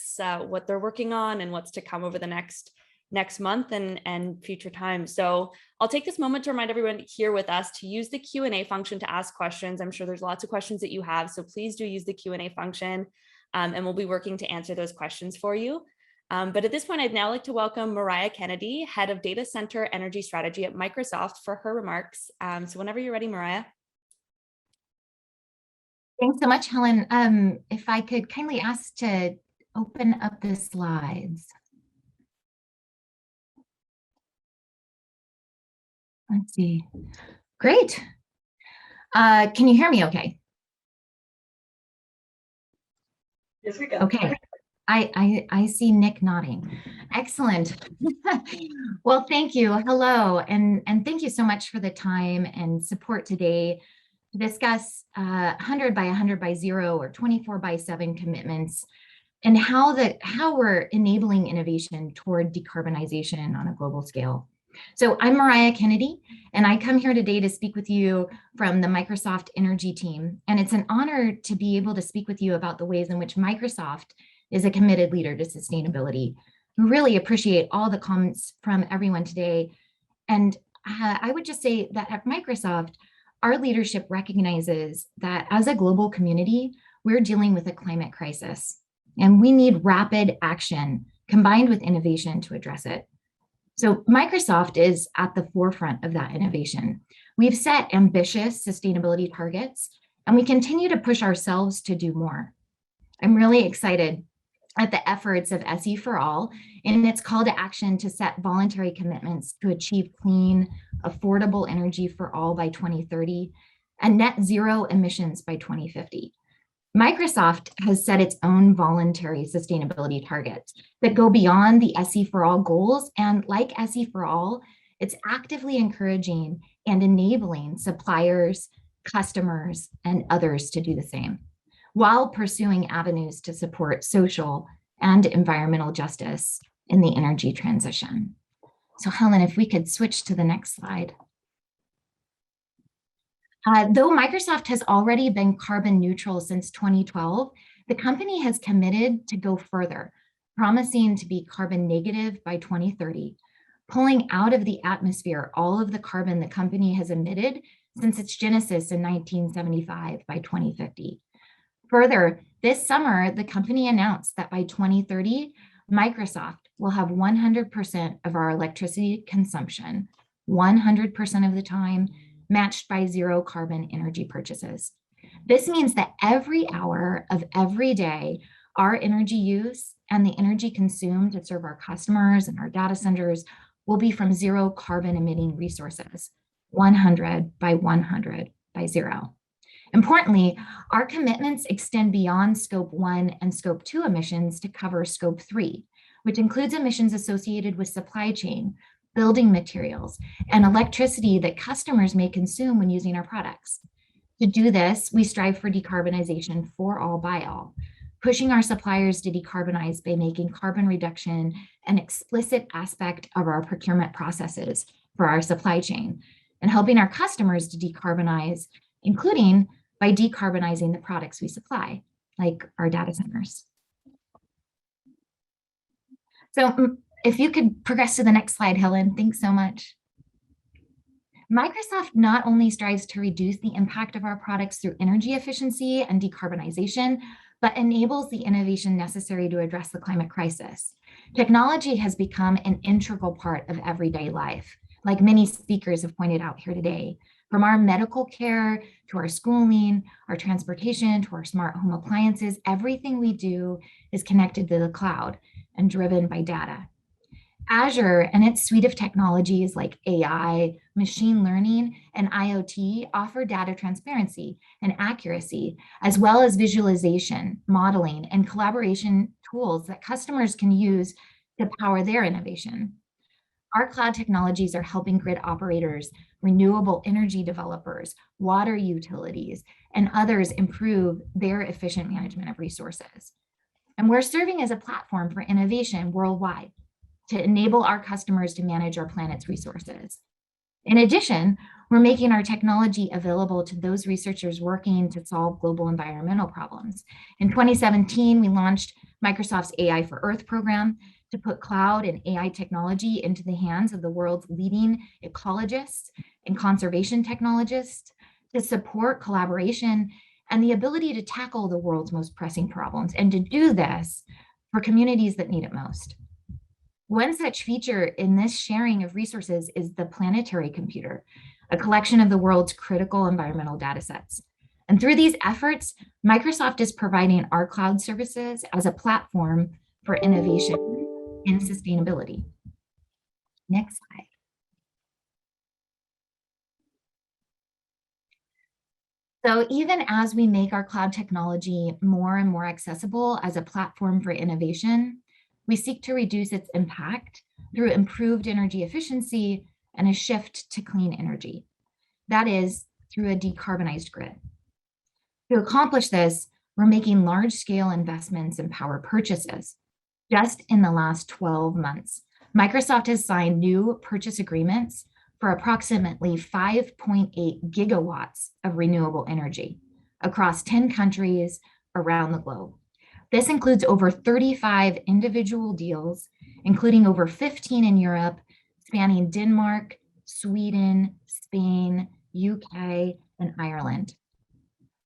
they're working on and what's to come over the next month and future times. So I'll take this moment to remind everyone here with us to use the Q&A function to ask questions. I'm sure there's lots of questions that you have, so please do use the Q&A function, and we'll be working to answer those questions for you. But at this point, I'd now like to welcome Mariah Kennedy, Head of Data Center Energy Strategy at Microsoft, for her remarks. So whenever you're ready, Mariah. Thanks so much, Helen. If I could kindly ask to open up the slides. Let's see. Great. Can you hear me okay? Yes, we can. Okay. I see Nick nodding. Excellent. Well, thank you. Hello, and thank you so much for the time and support today to discuss 100 by 100 by 0 or 24 by 7 commitments, and how we're enabling innovation toward decarbonization on a global scale. So I'm Mariah Kennedy, and I come here today to speak with you from the Microsoft Energy team. And it's an honor to be able to speak with you about the ways in which Microsoft is a committed leader to sustainability. We really appreciate all the comments from everyone today. And I would just say that at Microsoft, our leadership recognizes that as a global community, we're dealing with a climate crisis, and we need rapid action combined with innovation to address it. So Microsoft is at the forefront of that innovation. We've set ambitious sustainability targets, and we continue to push ourselves to do more. I'm really excited at the efforts of SE for All in its call to action to set voluntary commitments to achieve clean, affordable energy for all by 2030 and net zero emissions by 2050. Microsoft has set its own voluntary sustainability targets that go beyond the SE for All goals, and like SE for All, it's actively encouraging and enabling suppliers, customers, and others to do the same, while pursuing avenues to support social and environmental justice in the energy transition. So Helen, if we could switch to the next slide. Though Microsoft has already been carbon neutral since 2012, the company has committed to go further, promising to be carbon negative by 2030, pulling out of the atmosphere all of the carbon the company has emitted since its genesis in 1975 by 2050. Further, this summer, the company announced that by 2030, Microsoft will have 100% of our electricity consumption, 100% of the time, matched by zero carbon energy purchases. This means that every hour of every day, our energy use and the energy consumed to serve our customers and our data centers will be from zero carbon emitting resources, 100 by 100 by zero. Importantly, our commitments extend beyond Scope 1 and Scope 2 emissions to cover Scope 3, which includes emissions associated with supply chain, building materials, and electricity that customers may consume when using our products. To do this, we strive for decarbonization for all by all, pushing our suppliers to decarbonize by making carbon reduction an explicit aspect of our procurement processes for our supply chain, and helping our customers to decarbonize, including by decarbonizing the products we supply, like our data centers. So if you could progress to the next slide, Helen, thanks so much. Microsoft not only strives to reduce the impact of our products through energy efficiency and decarbonization, but enables the innovation necessary to address the climate crisis. Technology has become an integral part of everyday life, like many speakers have pointed out here today. From our medical care to our schooling, our transportation, to our smart home appliances, everything we do is connected to the cloud and driven by data. Azure and its suite of technologies like AI, machine learning, and IoT offer data transparency and accuracy, as well as visualization, modeling, and collaboration tools that customers can use to power their innovation. Our cloud technologies are helping grid operators, renewable energy developers, water utilities, and others improve their efficient management of resources. And we're serving as a platform for innovation worldwide to enable our customers to manage our planet's resources. In addition, we're making our technology available to those researchers working to solve global environmental problems. In 2017, we launched Microsoft's AI for Earth program to put cloud and AI technology into the hands of the world's leading ecologists and conservation technologists to support collaboration and the ability to tackle the world's most pressing problems, and to do this for communities that need it most. One such feature in this sharing of resources is the planetary computer, a collection of the world's critical environmental data sets. And through these efforts, Microsoft is providing our cloud services as a platform for innovation in sustainability. Next slide. So even as we make our cloud technology more and more accessible as a platform for innovation, we seek to reduce its impact through improved energy efficiency and a shift to clean energy. That is, through a decarbonized grid. To accomplish this, we're making large-scale investments in power purchases. Just in the last 12 months, Microsoft has signed new purchase agreements for approximately 5.8 gigawatts of renewable energy across 10 countries around the globe. This includes over 35 individual deals, including over 15 in Europe, spanning Denmark, Sweden, Spain, UK, and Ireland.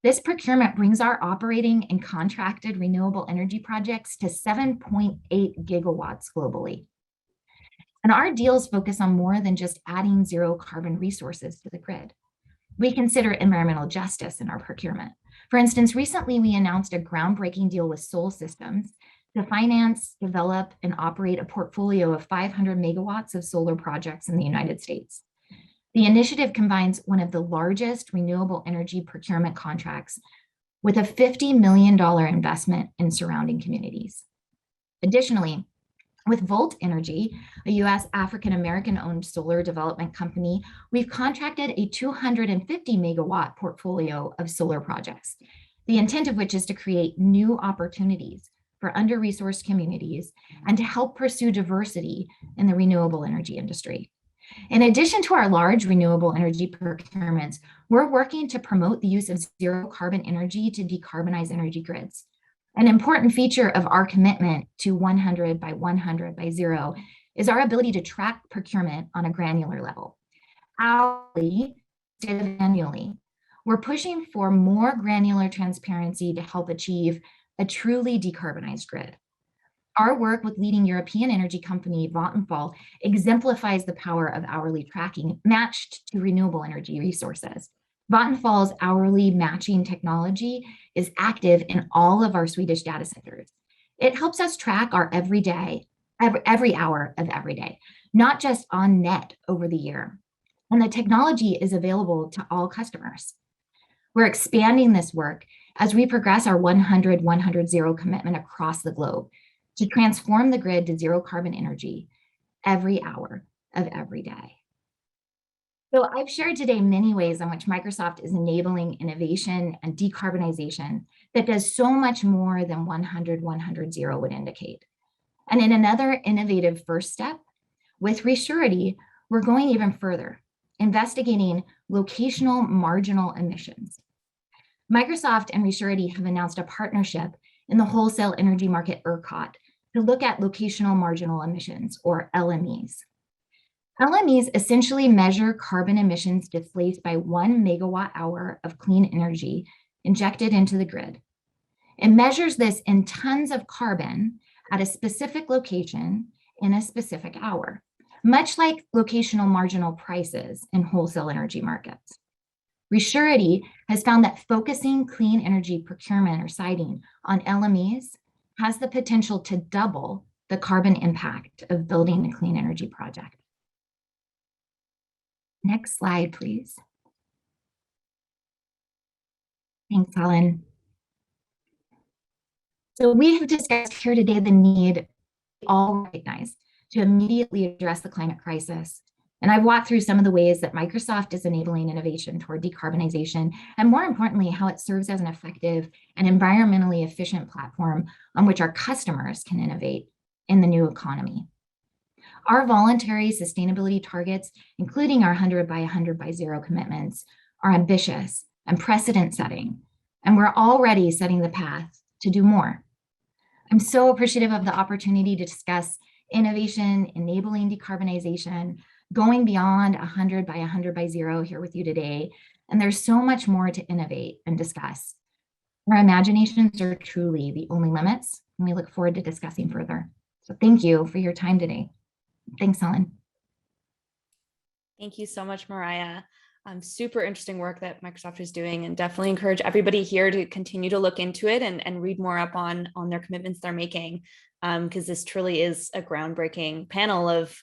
This procurement brings our operating and contracted renewable energy projects to 7.8 gigawatts globally. And our deals focus on more than just adding zero carbon resources to the grid. We consider environmental justice in our procurement. For instance, recently we announced a groundbreaking deal with Sol Systems to finance, develop, and operate a portfolio of 500 megawatts of solar projects in the United States. The initiative combines one of the largest renewable energy procurement contracts with a $50 million investment in surrounding communities. Additionally, with Volt Energy, a US African-American owned solar development company, we've contracted a 250 megawatt portfolio of solar projects, the intent of which is to create new opportunities for under-resourced communities and to help pursue diversity in the renewable energy industry. In addition to our large renewable energy procurements, we're working to promote the use of zero carbon energy to decarbonize energy grids. An important feature of our commitment to 100 by 100 by 0 is our ability to track procurement on a granular level. Hourly instead of annually, we're pushing for more granular transparency to help achieve a truly decarbonized grid. Our work with leading European energy company Vattenfall exemplifies the power of hourly tracking matched to renewable energy resources. Vattenfall's hourly matching technology is active in all of our Swedish data centers. It helps us track our every hour of every day, not just on net over the year. And the technology is available to all customers. We're expanding this work as we progress our 100-100-0 commitment across the globe to transform the grid to zero carbon energy every hour of every day. So I've shared today many ways in which Microsoft is enabling innovation and decarbonization that does so much more than 100-100-0 would indicate. And in another innovative first step, with Resurety, we're going even further, investigating locational marginal emissions. Microsoft and Resurety have announced a partnership in the wholesale energy market ERCOT to look at locational marginal emissions, or LMEs. LMEs essentially measure carbon emissions displaced by 1 megawatt hour of clean energy injected into the grid. It measures this in tons of carbon at a specific location in a specific hour, much like locational marginal prices in wholesale energy markets. Resurety has found that focusing clean energy procurement or siting on LMEs has the potential to double the carbon impact of building a clean energy project. Next slide, please. Thanks, Helen. So we have discussed here today the need we all recognize to immediately address the climate crisis. And I've walked through some of the ways that Microsoft is enabling innovation toward decarbonization, and more importantly, how it serves as an effective and environmentally efficient platform on which our customers can innovate in the new economy. Our voluntary sustainability targets, including our 100 by 100 by 0 commitments, are ambitious and precedent setting, and we're already setting the path to do more. I'm so appreciative of the opportunity to discuss innovation, enabling decarbonization, going beyond 100 by 100 by 0 here with you today. And there's so much more to innovate and discuss. Our imaginations are truly the only limits, and we look forward to discussing further. So thank you for your time today. Thanks, Helen. Thank you so much, Mariah. Super interesting work that Microsoft is doing, and definitely encourage everybody here to continue to look into it and read more up on their commitments they're making, because this truly is a groundbreaking panel of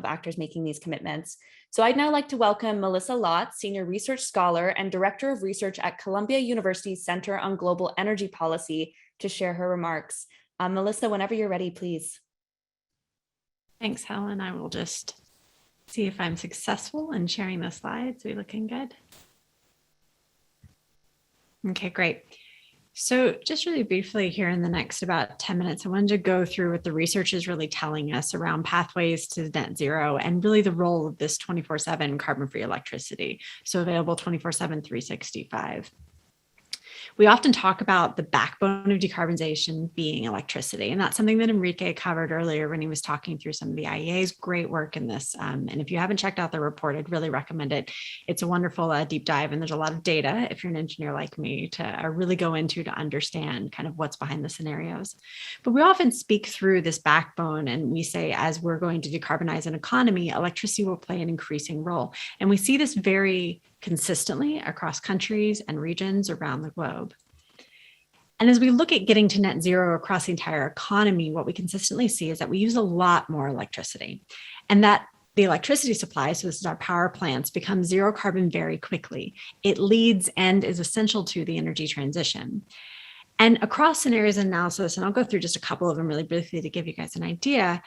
actors making these commitments. So I'd now like to welcome Melissa Lott, Senior Research Scholar and Director of Research at Columbia University's Center on Global Energy Policy, to share her remarks. Melissa, whenever you're ready, please. Thanks, Helen. I will just see if I'm successful in sharing the slides. Are we looking good? Okay, great. So just really briefly here in the next about 10 minutes, I wanted to go through what the research is really telling us around pathways to net zero and really the role of this 24/7 carbon-free electricity. So available 24/7, 365. We often talk about the backbone of decarbonization being electricity, and that's something that Enrique covered earlier when he was talking through some of the IEA's great work in this. And if you haven't checked out the report, I'd really recommend it. It's a wonderful deep dive, and there's a lot of data, if you're an engineer like me, to really go into to understand kind of what's behind the scenarios. But we often speak through this backbone, and we say, as we're going to decarbonize an economy, electricity will play an increasing role. And we see this very consistently across countries and regions around the globe. And as we look at getting to net zero across the entire economy, what we consistently see is that we use a lot more electricity, and that the electricity supply, so this is our power plants, become zero carbon very quickly. It leads and is essential to the energy transition. And across scenarios analysis, and I'll go through just a couple of them really briefly to give you guys an idea,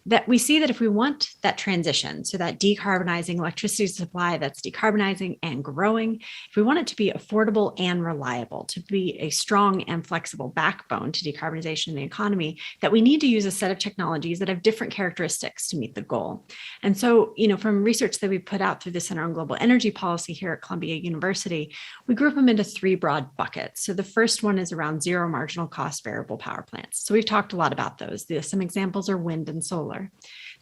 that we see that if we want that transition, so that decarbonizing electricity supply that's decarbonizing and growing, if we want it to be affordable and reliable, to be a strong and flexible backbone to decarbonization in the economy, that we need to use a set of technologies that have different characteristics to meet the goal. And so, from research that we put out through the Center on Global Energy Policy here at Columbia University, we group them into three broad buckets. So the first one is around zero marginal cost variable power plants. So we've talked a lot about those. Some examples are wind and solar.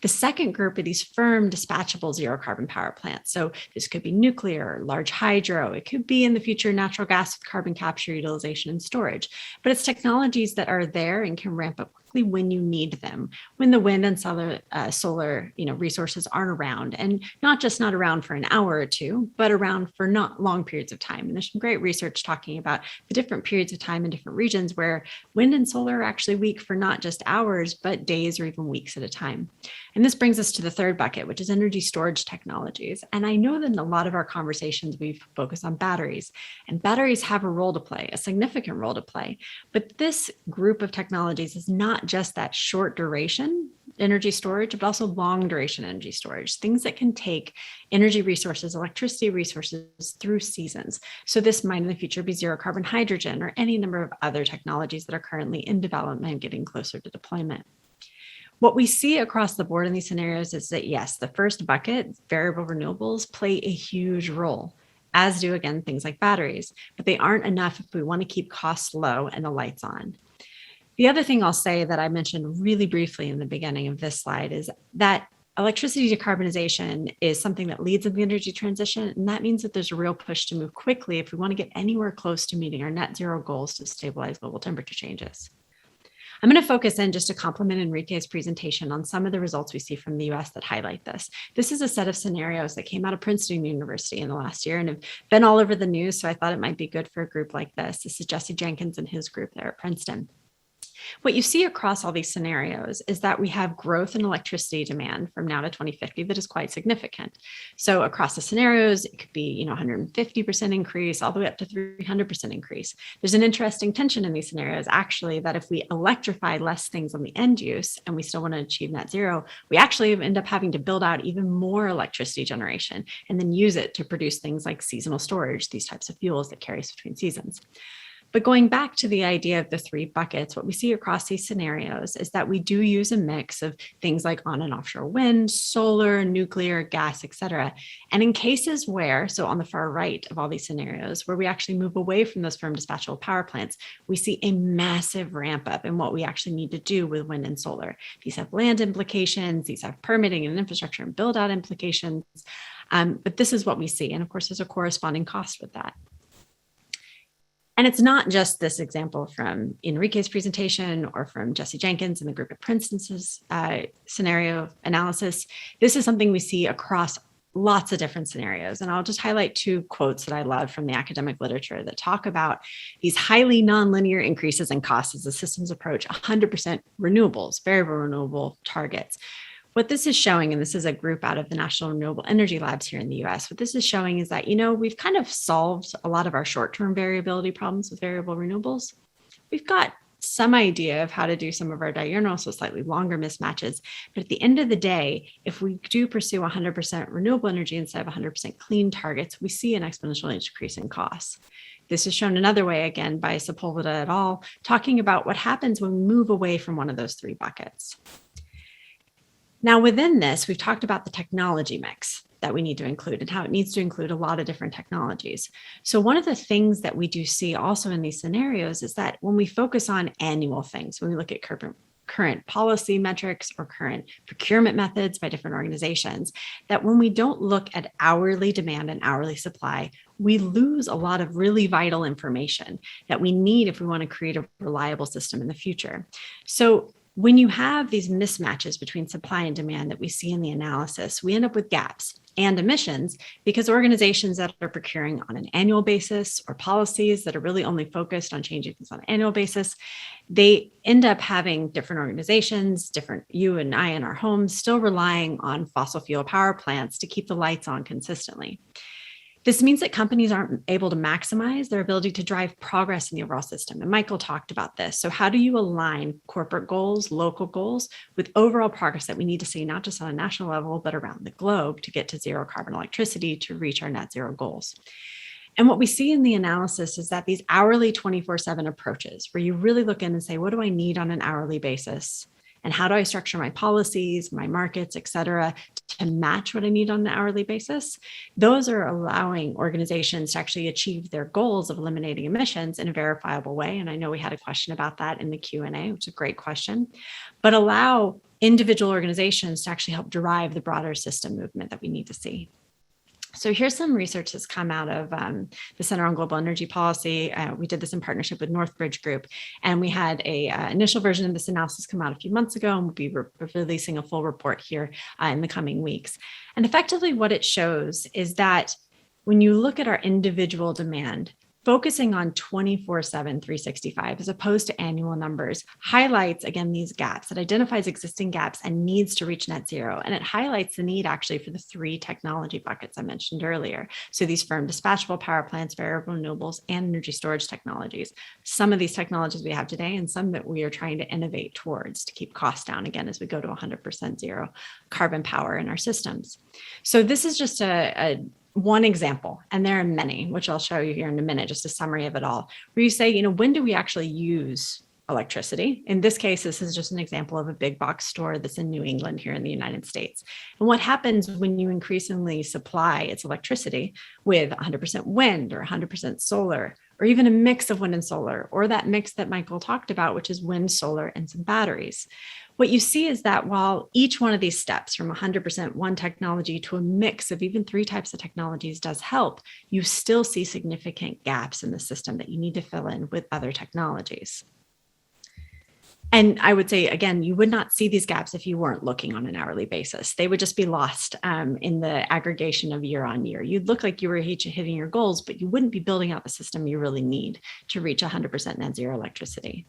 The second group are these firm dispatchable zero carbon power plants. So this could be nuclear, large hydro, it could be in the future natural gas with carbon capture, utilization, and storage. But it's technologies that are there and can ramp up quickly when you need them, when the wind and solar resources aren't around, and not around for an hour or two, but around for not long periods of time. And there's some great research talking about the different periods of time in different regions where wind and solar are actually weak for not just hours, but days or even weeks at a time. And this brings us to the third bucket, which is energy storage technologies. And I know that in a lot of our conversations, we've focused on batteries, and batteries have a role to play, a significant role to play. But this group of technologies is not just that short duration energy storage, but also long duration energy storage, things that can take energy resources, electricity resources through seasons. So this might in the future be zero carbon hydrogen or any number of other technologies that are currently in development, getting closer to deployment. What we see across the board in these scenarios is that, yes, the first bucket, variable renewables, play a huge role, as do, again, things like batteries, but they aren't enough if we want to keep costs low and the lights on. The other thing I'll say that I mentioned really briefly in the beginning of this slide is that electricity decarbonization is something that leads in the energy transition, and that means that there's a real push to move quickly if we want to get anywhere close to meeting our net zero goals to stabilize global temperature changes. I'm going to focus in just to complement Enrique's presentation on some of the results we see from the US that highlight this. This is a set of scenarios that came out of Princeton University in the last year and have been all over the news, so I thought it might be good for a group like this. This is Jesse Jenkins and his group there at Princeton. What you see across all these scenarios is that we have growth in electricity demand from now to 2050 that is quite significant. So across the scenarios, it could be 150% increase all the way up to 300% increase. There's an interesting tension in these scenarios, actually, that if we electrify less things on the end use and we still want to achieve net zero, we actually end up having to build out even more electricity generation and then use it to produce things like seasonal storage, these types of fuels that carry us between seasons. But going back to the idea of the three buckets, what we see across these scenarios is that we do use a mix of things like on and offshore wind, solar, nuclear, gas, et cetera. And in cases where, so on the far right of all these scenarios, where we actually move away from those firm dispatchable power plants, we see a massive ramp up in what we actually need to do with wind and solar. These have land implications, these have permitting and infrastructure and build out implications. But this is what we see. And of course, there's a corresponding cost with that. And it's not just this example from Enrique's presentation or from Jesse Jenkins and the group at Princeton's scenario analysis. This is something we see across lots of different scenarios. And I'll just highlight two quotes that I love from the academic literature that talk about these highly nonlinear increases in costs as the systems approach 100% renewables, variable renewable targets. What this is showing, and this is a group out of the National Renewable Energy Labs here in the US, what this is showing is that, we've kind of solved a lot of our short-term variability problems with variable renewables. We've got some idea of how to do some of our diurnal, so slightly longer mismatches. But at the end of the day, if we do pursue 100% renewable energy instead of 100% clean targets, we see an exponential increase in costs. This is shown another way, again, by Sepulveda et al., talking about what happens when we move away from one of those three buckets. Now, within this, we've talked about the technology mix that we need to include and how it needs to include a lot of different technologies. So one of the things that we do see also in these scenarios is that when we focus on annual things, when we look at current policy metrics or current procurement methods by different organizations, that when we don't look at hourly demand and hourly supply, we lose a lot of really vital information that we need if we want to create a reliable system in the future. So when you have these mismatches between supply and demand that we see in the analysis, we end up with gaps and emissions because organizations that are procuring on an annual basis or policies that are really only focused on changing things on an annual basis, they end up having different organizations, different you and I in our homes, still relying on fossil fuel power plants to keep the lights on consistently. This means that companies aren't able to maximize their ability to drive progress in the overall system. And Michael talked about this. So how do you align corporate goals, local goals with overall progress that we need to see, not just on a national level, but around the globe to get to zero carbon electricity to reach our net zero goals? And what we see in the analysis is that these hourly 24/7 approaches, where you really look in and say, what do I need on an hourly basis? And how do I structure my policies, my markets, et cetera, to match what I need on an hourly basis? Those are allowing organizations to actually achieve their goals of eliminating emissions in a verifiable way. And I know we had a question about that in the Q&A, which is a great question, but allow individual organizations to actually help drive the broader system movement that we need to see. So here's some research that's come out of the Center on Global Energy Policy. We did this in partnership with Northbridge Group, and we had a initial version of this analysis come out a few months ago, and we'll be releasing a full report here in the coming weeks. And effectively what it shows is that when you look at our individual demand, focusing on 24/7, 365, as opposed to annual numbers, highlights, again, these gaps. It identifies existing gaps and needs to reach net zero. And it highlights the need actually for the three technology buckets I mentioned earlier. So these firm dispatchable power plants, variable renewables, and energy storage technologies. Some of these technologies we have today and some that we are trying to innovate towards to keep costs down again as we go to 100% zero carbon power in our systems. So this is just one example, and there are many, which I'll show you here in a minute, just a summary of it all, where you say, when do we actually use electricity? In this case, this is just an example of a big box store that's in New England here in the United States. And what happens when you increasingly supply its electricity with 100% wind or 100% solar, or even a mix of wind and solar, or that mix that Michael talked about, which is wind, solar, and some batteries? What you see is that while each one of these steps from 100% one technology to a mix of even three types of technologies does help, you still see significant gaps in the system that you need to fill in with other technologies. And I would say, again, you would not see these gaps if you weren't looking on an hourly basis. They would just be lost in the aggregation of year on year. You'd look like you were hitting your goals, but you wouldn't be building out the system you really need to reach 100% net zero electricity.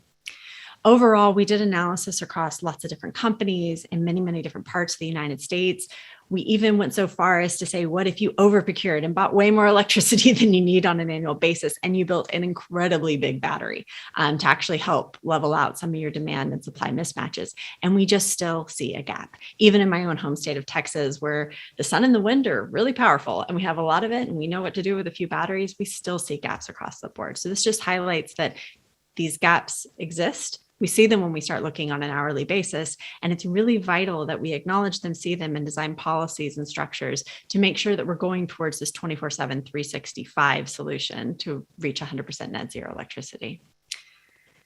Overall, we did analysis across lots of different companies in many, many different parts of the United States. We even went so far as to say, what if you over-procured and bought way more electricity than you need on an annual basis, and you built an incredibly big battery to actually help level out some of your demand and supply mismatches? And we just still see a gap. Even in my own home state of Texas, where the sun and the wind are really powerful, and we have a lot of it, and we know what to do with a few batteries, we still see gaps across the board. So this just highlights that these gaps exist. We see them when we start looking on an hourly basis, and it's really vital that we acknowledge them, see them, and design policies and structures to make sure that we're going towards this 24/7, 365 solution to reach 100% net zero electricity.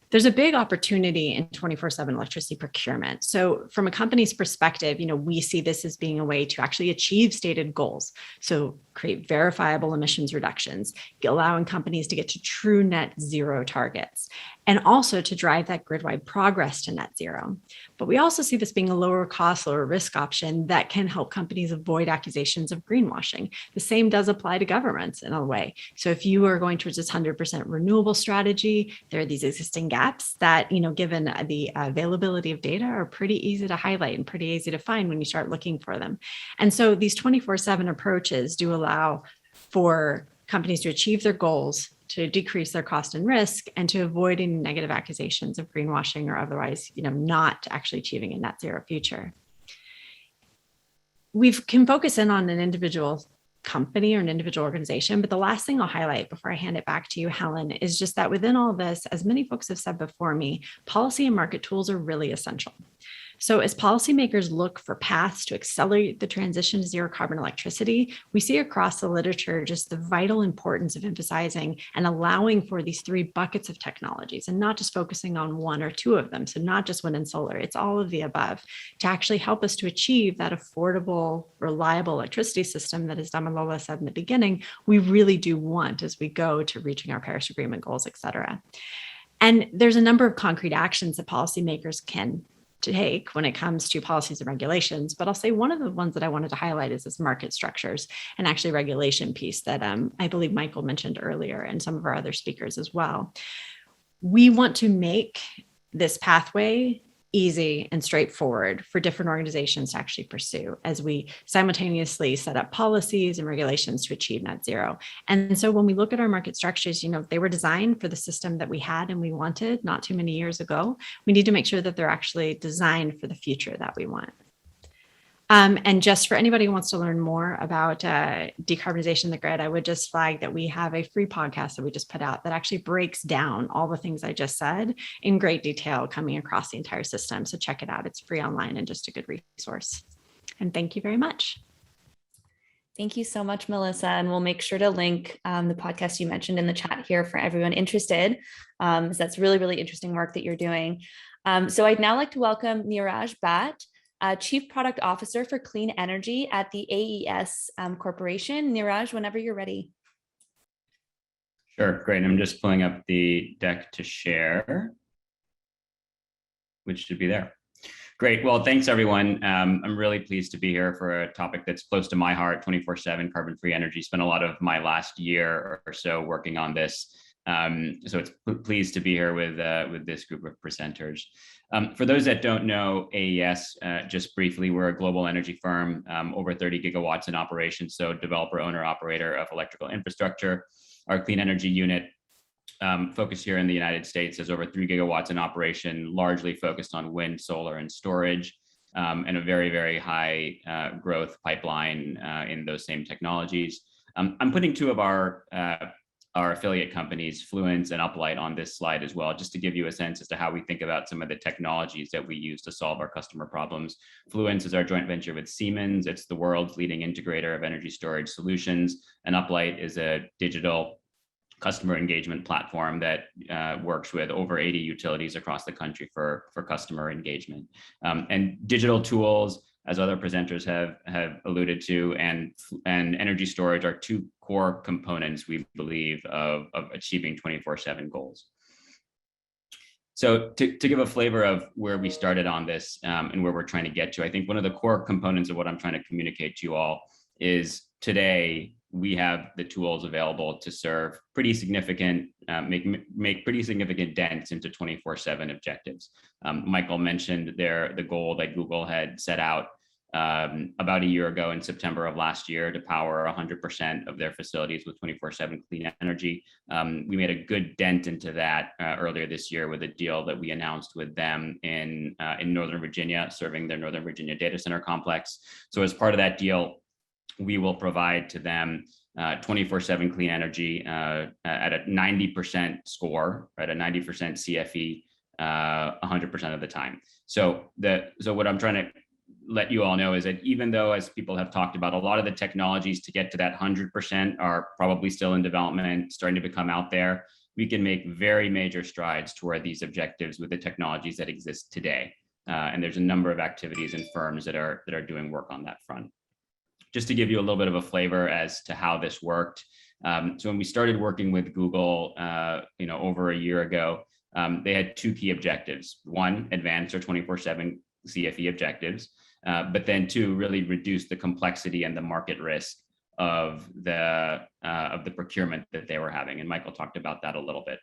There's a big opportunity in 24/7 electricity procurement. So from a company's perspective, we see this as being a way to actually achieve stated goals. So create verifiable emissions reductions, allowing companies to get to true net zero targets, and also to drive that grid-wide progress to net zero. But we also see this being a lower cost, lower risk option that can help companies avoid accusations of greenwashing. The same does apply to governments in a way. So if you are going towards this 100% renewable strategy, there are these existing gaps that, given the availability of data, are pretty easy to highlight and pretty easy to find when you start looking for them. And so these 24/7 approaches do allow for companies to achieve their goals, to decrease their cost and risk, and to avoid any negative accusations of greenwashing or otherwise, not actually achieving a net zero future. We can focus in on an individual company or an individual organization, but the last thing I'll highlight before I hand it back to you, Helen, is just that within all this, as many folks have said before me, policy and market tools are really essential. So as policymakers look for paths to accelerate the transition to zero carbon electricity, we see across the literature just the vital importance of emphasizing and allowing for these three buckets of technologies and not just focusing on one or two of them. So not just wind and solar, it's all of the above to actually help us to achieve that affordable, reliable electricity system that, as Damilola said in the beginning, we really do want as we go to reaching our Paris Agreement goals, et cetera. And there's a number of concrete actions that policymakers can take when it comes to policies and regulations. But I'll say one of the ones that I wanted to highlight is this market structures and actually regulation piece that I believe Michael mentioned earlier and some of our other speakers as well. We want to make this pathway easy and straightforward for different organizations to actually pursue as we simultaneously set up policies and regulations to achieve net zero. And so when we look at our market structures, they were designed for the system that we had and we wanted not too many years ago. We need to make sure that they're actually designed for the future that we want. And just for anybody who wants to learn more about decarbonization of the grid, I would just flag that we have a free podcast that we just put out that actually breaks down all the things I just said in great detail coming across the entire system. So check it out. It's free online and just a good resource. And thank you very much. Thank you so much, Melissa. And we'll make sure to link the podcast you mentioned in the chat here for everyone interested. So that's really, really interesting work that you're doing. So I'd now like to welcome Neeraj Bhatt, Chief Product Officer for Clean Energy at the AES Corporation. Neeraj, whenever you're ready. Sure, great. I'm just pulling up the deck to share, which should be there. Great, well, thanks everyone. I'm really pleased to be here for a topic that's close to my heart, 24/7 carbon-free energy. Spent a lot of my last year or so working on this. So it's pleased to be here with this group of presenters. For those that don't know AES, just briefly, we're a global energy firm, over 30 gigawatts in operation, so developer, owner, operator of electrical infrastructure. Our clean energy unit focused here in the United States has over 3 gigawatts in operation, largely focused on wind, solar, and storage, and a very, very high growth pipeline in those same technologies. I'm putting two of our affiliate companies, Fluence and Uplight, on this slide as well, just to give you a sense as to how we think about some of the technologies that we use to solve our customer problems. Fluence is our joint venture with Siemens. It's the world's leading integrator of energy storage solutions. And Uplight is a digital customer engagement platform that works with over 80 utilities across the country for customer engagement. And digital tools, as other presenters have alluded to, and energy storage are two core components, we believe, of achieving 24/7 goals. So to give a flavor of where we started on this and where we're trying to get to, I think one of the core components of what I'm trying to communicate to you all is today we have the tools available to serve pretty significant, make pretty significant dents into 24/7 objectives. Michael mentioned the goal that Google had set out about a year ago in September of last year to power 100% of their facilities with 24/7 clean energy. We made a good dent into that earlier this year with a deal that we announced with them in Northern Virginia, serving their Northern Virginia data center complex. So as part of that deal, we will provide to them 24/7 clean energy at a 90% score, right? A 90% CFE, 100% of the time. So what I'm trying to let you all know is that even though, as people have talked about, a lot of the technologies to get to that 100% are probably still in development, starting to become out there, we can make very major strides toward these objectives with the technologies that exist today. And there's a number of activities and firms that are doing work on that front. Just to give you a little bit of a flavor as to how this worked. So when we started working with Google, over a year ago, they had two key objectives. One, advance their 24/7 CFE objectives, but then two, really reduce the complexity and the market risk of the procurement that they were having. And Michael talked about that a little bit.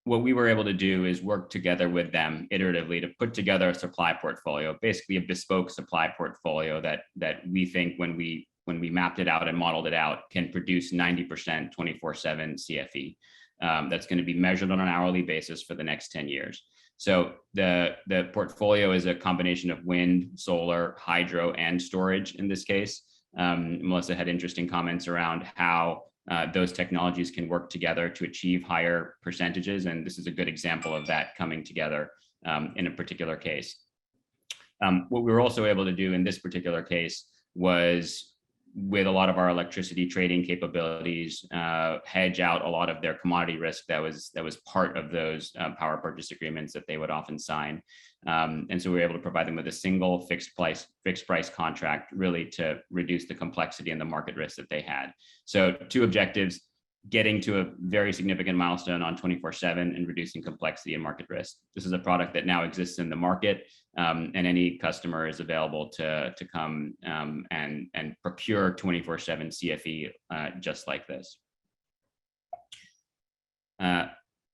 What we were able to do is work together with them iteratively to put together a supply portfolio, basically a bespoke supply portfolio that we think when we when we mapped it out and modeled it out, can produce 90% 24/7 CFE. That's going to be measured on an hourly basis for the next 10 years. So the portfolio is a combination of wind, solar, hydro, and storage in this case. Melissa had interesting comments around how those technologies can work together to achieve higher percentages. And this is a good example of that coming together in a particular case. What we were also able to do in this particular case was, with a lot of our electricity trading capabilities, hedge out a lot of their commodity risk that was part of those power purchase agreements that they would often sign. And so we were able to provide them with a single fixed price contract, really to reduce the complexity and the market risk that they had. So 2 objectives: getting to a very significant milestone on 24/7 and reducing complexity and market risk. This is a product that now exists in the market, and any customer is available to come and procure 24/7 CFE just like this.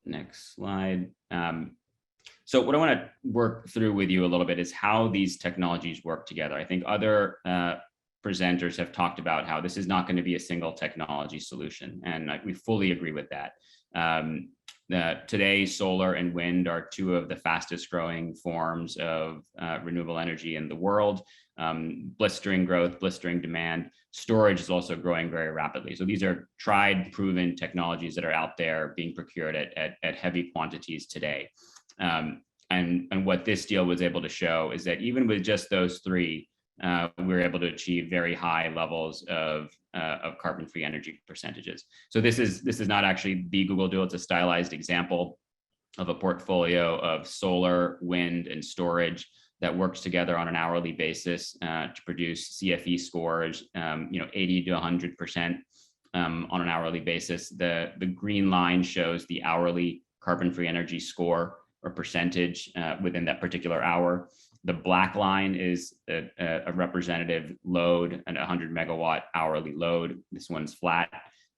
Next slide. So what I want to work through with you a little bit is how these technologies work together. I think other presenters have talked about how this is not going to be a single technology solution, and we fully agree with that. Today, solar and wind are 2 of the fastest growing forms of renewable energy in the world. Blistering growth, blistering demand. Storage is also growing very rapidly. So these are tried, proven technologies that are out there being procured at heavy quantities today. And what this deal was able to show is that even with just those 3, we were able to achieve very high levels of carbon-free energy percentages. So this is not actually the Google deal. It's a stylized example of a portfolio of solar, wind, and storage that works together on an hourly basis to produce CFE scores, 80 to 100% on an hourly basis. The green line shows the hourly carbon-free energy score or percentage within that particular hour. The black line is a representative load, and 100 megawatt hourly load. This one's flat.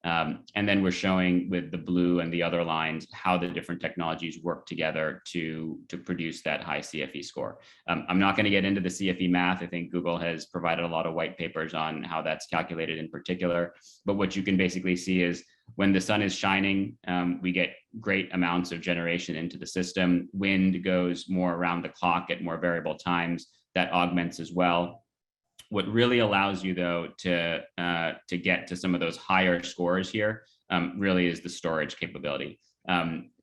And then we're showing with the blue and the other lines how the different technologies work together to produce that high CFE score. I'm not going to get into the CFE math. I think Google has provided a lot of white papers on how that's calculated in particular. But what you can basically see is when the sun is shining, we get great amounts of generation into the system. Wind goes more around the clock at more variable times. That augments as well. What really allows you, though, to get to some of those higher scores here really is the storage capability.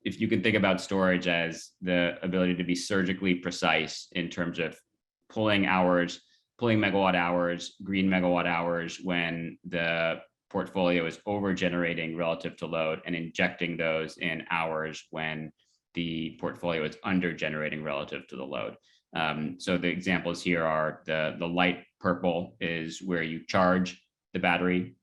If you can think about storage as the ability to be surgically precise in terms of pulling megawatt hours, green megawatt hours when the portfolio is over generating relative to load, and injecting those in hours when the portfolio is under generating relative to the load. So the examples here are the light purple is where you charge the battery,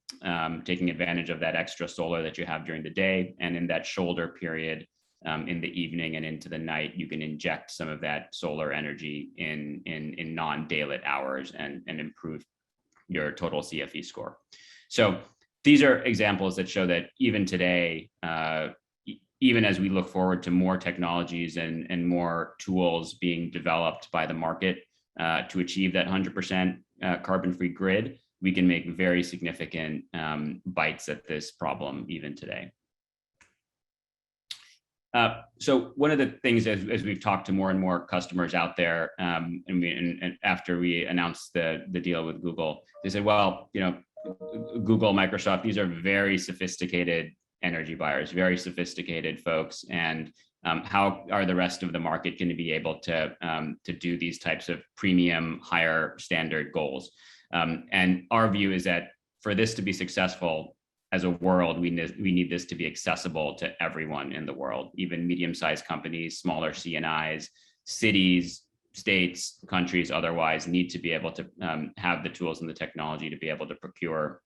taking advantage of that extra solar that you have during the day. And in that shoulder period, in the evening and into the night, you can inject some of that solar energy in non-daylit hours and improve your total CFE score. So these are examples that show that even today, even as we look forward to more technologies and more tools being developed by the market to achieve that 100% carbon-free grid, we can make very significant bites at this problem even today. So one of the things as we've talked to more and more customers out there, and after we announced the deal with Google, they said, well, Google, Microsoft, these are very sophisticated energy buyers, very sophisticated folks, and how are the rest of the market going to be able to do these types of premium, higher standard goals? And our view is that for this to be successful as a world, we need this to be accessible to everyone in the world, even medium-sized companies, smaller C&Is, cities, states, countries otherwise need to be able to have the tools and the technology to be able to procure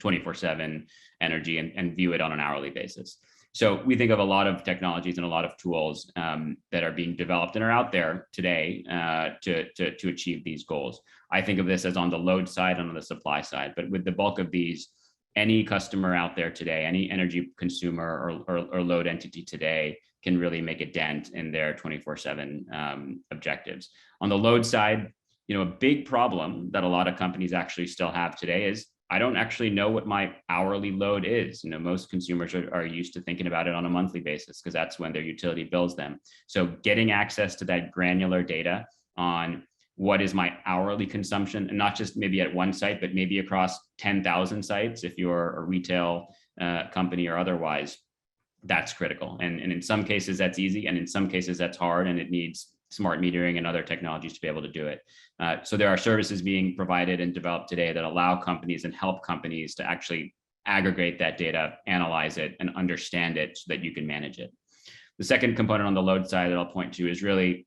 24/7 energy and view it on an hourly basis. So we think of a lot of technologies and a lot of tools that are being developed and are out there today to achieve these goals. I think of this as on the load side and on the supply side, but with the bulk of these, any customer out there today, any energy consumer or load entity today can really make a dent in their 24/7 objectives. On the load side, a big problem that a lot of companies actually still have today is I don't actually know what my hourly load is. Most consumers are used to thinking about it on a monthly basis because that's when their utility bills them. So getting access to that granular data on what is my hourly consumption, and not just maybe at one site, but maybe across 10,000 sites if you're a retail company or otherwise, that's critical. And in some cases that's easy, and in some cases that's hard, and it needs smart metering and other technologies to be able to do it. So there are services being provided and developed today that allow companies and help companies to actually aggregate that data, analyze it, and understand it so that you can manage it. The second component on the load side that I'll point to is really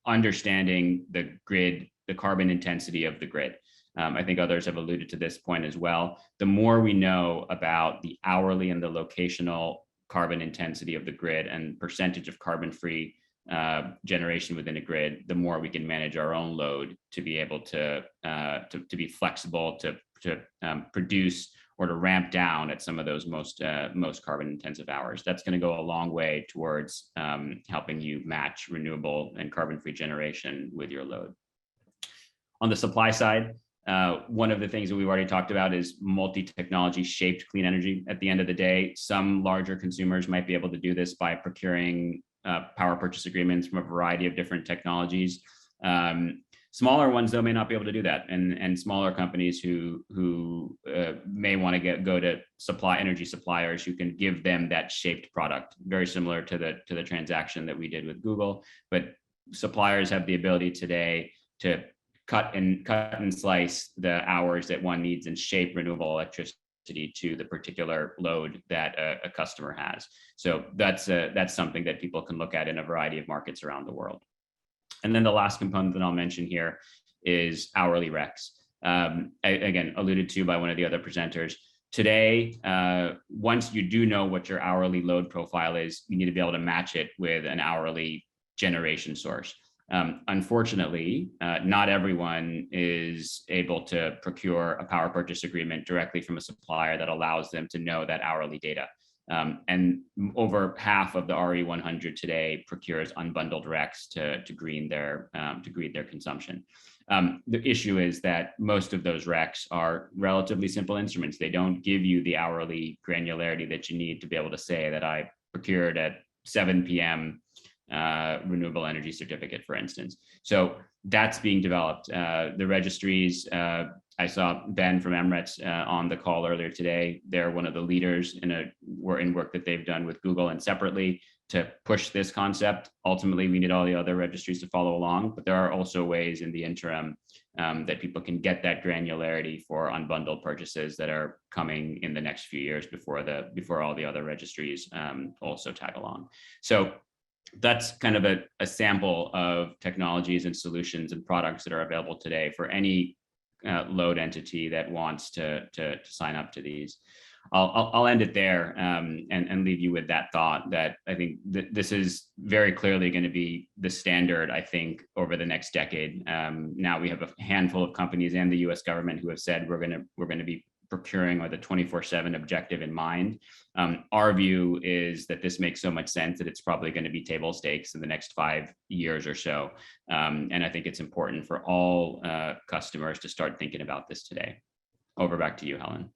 understanding the grid, the carbon intensity of the grid. I think others have alluded to this point as well. The more we know about the hourly and the locational carbon intensity of the grid and percentage of carbon-free generation within a grid, the more we can manage our own load to be able to be flexible, to produce or to ramp down at some of those most carbon intensive hours. That's going to go a long way towards helping you match renewable and carbon-free generation with your load. On the supply side, one of the things that we've already talked about is multi-technology shaped clean energy. At the end of the day, some larger consumers might be able to do this by procuring power purchase agreements from a variety of different technologies. Smaller ones, though, may not be able to do that, and smaller companies who may want to go to energy suppliers who can give them that shaped product, very similar to the transaction that we did with Google. But suppliers have the ability today to cut and slice the hours that one needs and shape renewable electricity to the particular load that a customer has. So that's something that people can look at in a variety of markets around the world. And then the last component that I'll mention here is hourly RECs. Again, alluded to by one of the other presenters. Today, once you do know what your hourly load profile is, you need to be able to match it with an hourly generation source. Unfortunately, not everyone is able to procure a power purchase agreement directly from a supplier that allows them to know that hourly data. And over half of the RE100 today procures unbundled RECs to green their consumption. The issue is that most of those RECs are relatively simple instruments. They don't give you the hourly granularity that you need to be able to say that I procured at 7 p.m. Renewable energy certificate, for instance. So that's being developed. The registries, I saw Ben from Emirates on the call earlier today. They're one of the leaders in work that they've done with Google and separately to push this concept. Ultimately, we need all the other registries to follow along, but there are also ways in the interim that people can get that granularity for unbundled purchases that are coming in the next few years before all the other registries also tag along. So that's kind of a sample of technologies and solutions and products that are available today for any load entity that wants to sign up to these. I'll end it there and leave you with that thought that I think this is very clearly going to be the standard, I think, over the next decade. Now we have a handful of companies and the US government who have said we're going to be procuring with a 24/7 objective in mind. Our view is that this makes so much sense that it's probably going to be table stakes in the next 5 years or so. And I think it's important for all customers to start thinking about this today. Over back to you, Helen.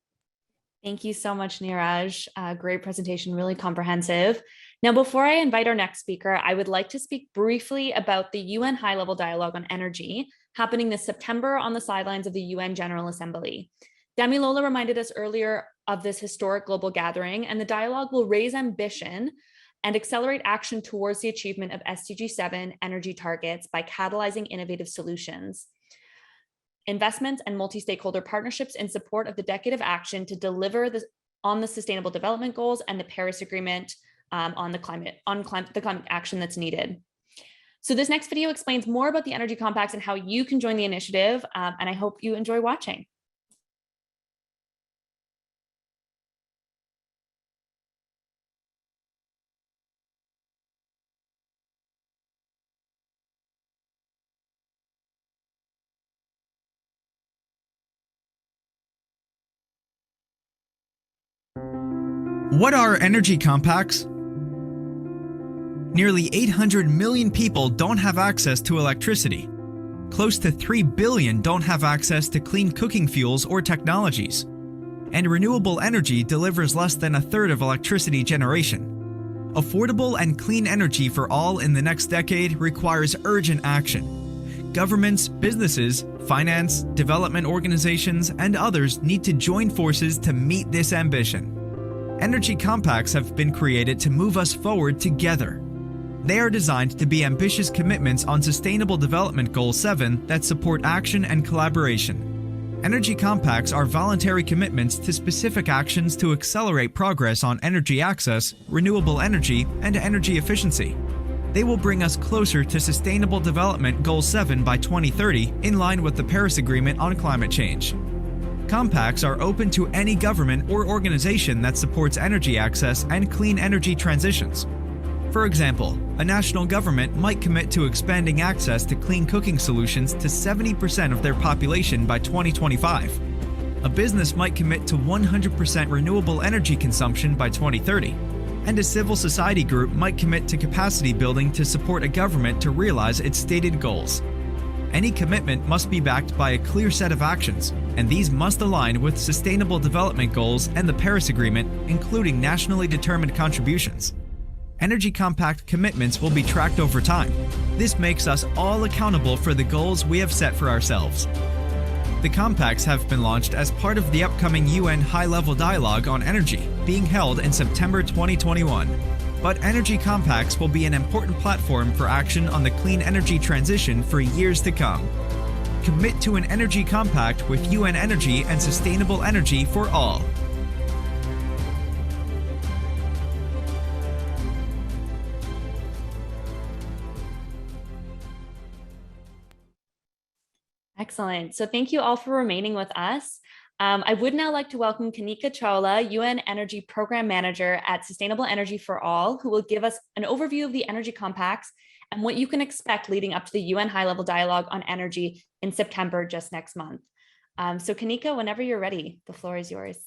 Thank you so much, Neeraj. Great presentation, really comprehensive. Now, before I invite our next speaker, I would like to speak briefly about the UN High-Level Dialogue on Energy happening this September on the sidelines of the UN General Assembly. Damilola reminded us earlier of this historic global gathering, and the dialogue will raise ambition and accelerate action towards the achievement of SDG 7 energy targets by catalyzing innovative solutions, investments, and multi-stakeholder partnerships in support of the decade of action to deliver on the Sustainable Development Goals and the Paris Agreement on the climate action that's needed. So this next video explains more about the energy compacts and how you can join the initiative, and I hope you enjoy watching. What are energy compacts? Nearly 800 million people don't have access to electricity. close to 3 billion don't have access to clean cooking fuels or technologies. And renewable energy delivers less than a third of electricity generation. Affordable and clean energy for all in the next decade requires urgent action. Governments, businesses, finance, development organizations, and others need to join forces to meet this ambition. Energy compacts have been created to move us forward together. They are designed to be ambitious commitments on Sustainable Development Goal 7 that support action and collaboration. Energy compacts are voluntary commitments to specific actions to accelerate progress on energy access, renewable energy, and energy efficiency. They will bring us closer to Sustainable Development Goal 7 by 2030, in line with the Paris Agreement on climate change. Compacts are open to any government or organization that supports energy access and clean energy transitions. For example, a national government might commit to expanding access to clean cooking solutions to 70% of their population by 2025. A business might commit to 100% renewable energy consumption by 2030. And a civil society group might commit to capacity building to support a government to realize its stated goals. Any commitment must be backed by a clear set of actions, and these must align with Sustainable Development Goals and the Paris Agreement, including nationally determined contributions. Energy compact commitments will be tracked over time. This makes us all accountable for the goals we have set for ourselves. The compacts have been launched as part of the upcoming UN High-Level Dialogue on Energy, being held in September 2021. But energy compacts will be an important platform for action on the clean energy transition for years to come. Commit to an energy compact with UN Energy and sustainable energy for all. Excellent. So thank you all for remaining with us. I would now like to welcome Kanika Chawla, UN Energy Program Manager at Sustainable Energy for All, who will give us an overview of the energy compacts and what you can expect leading up to the UN High-Level Dialogue on Energy in September, just next month. So Kanika, whenever you're ready, the floor is yours.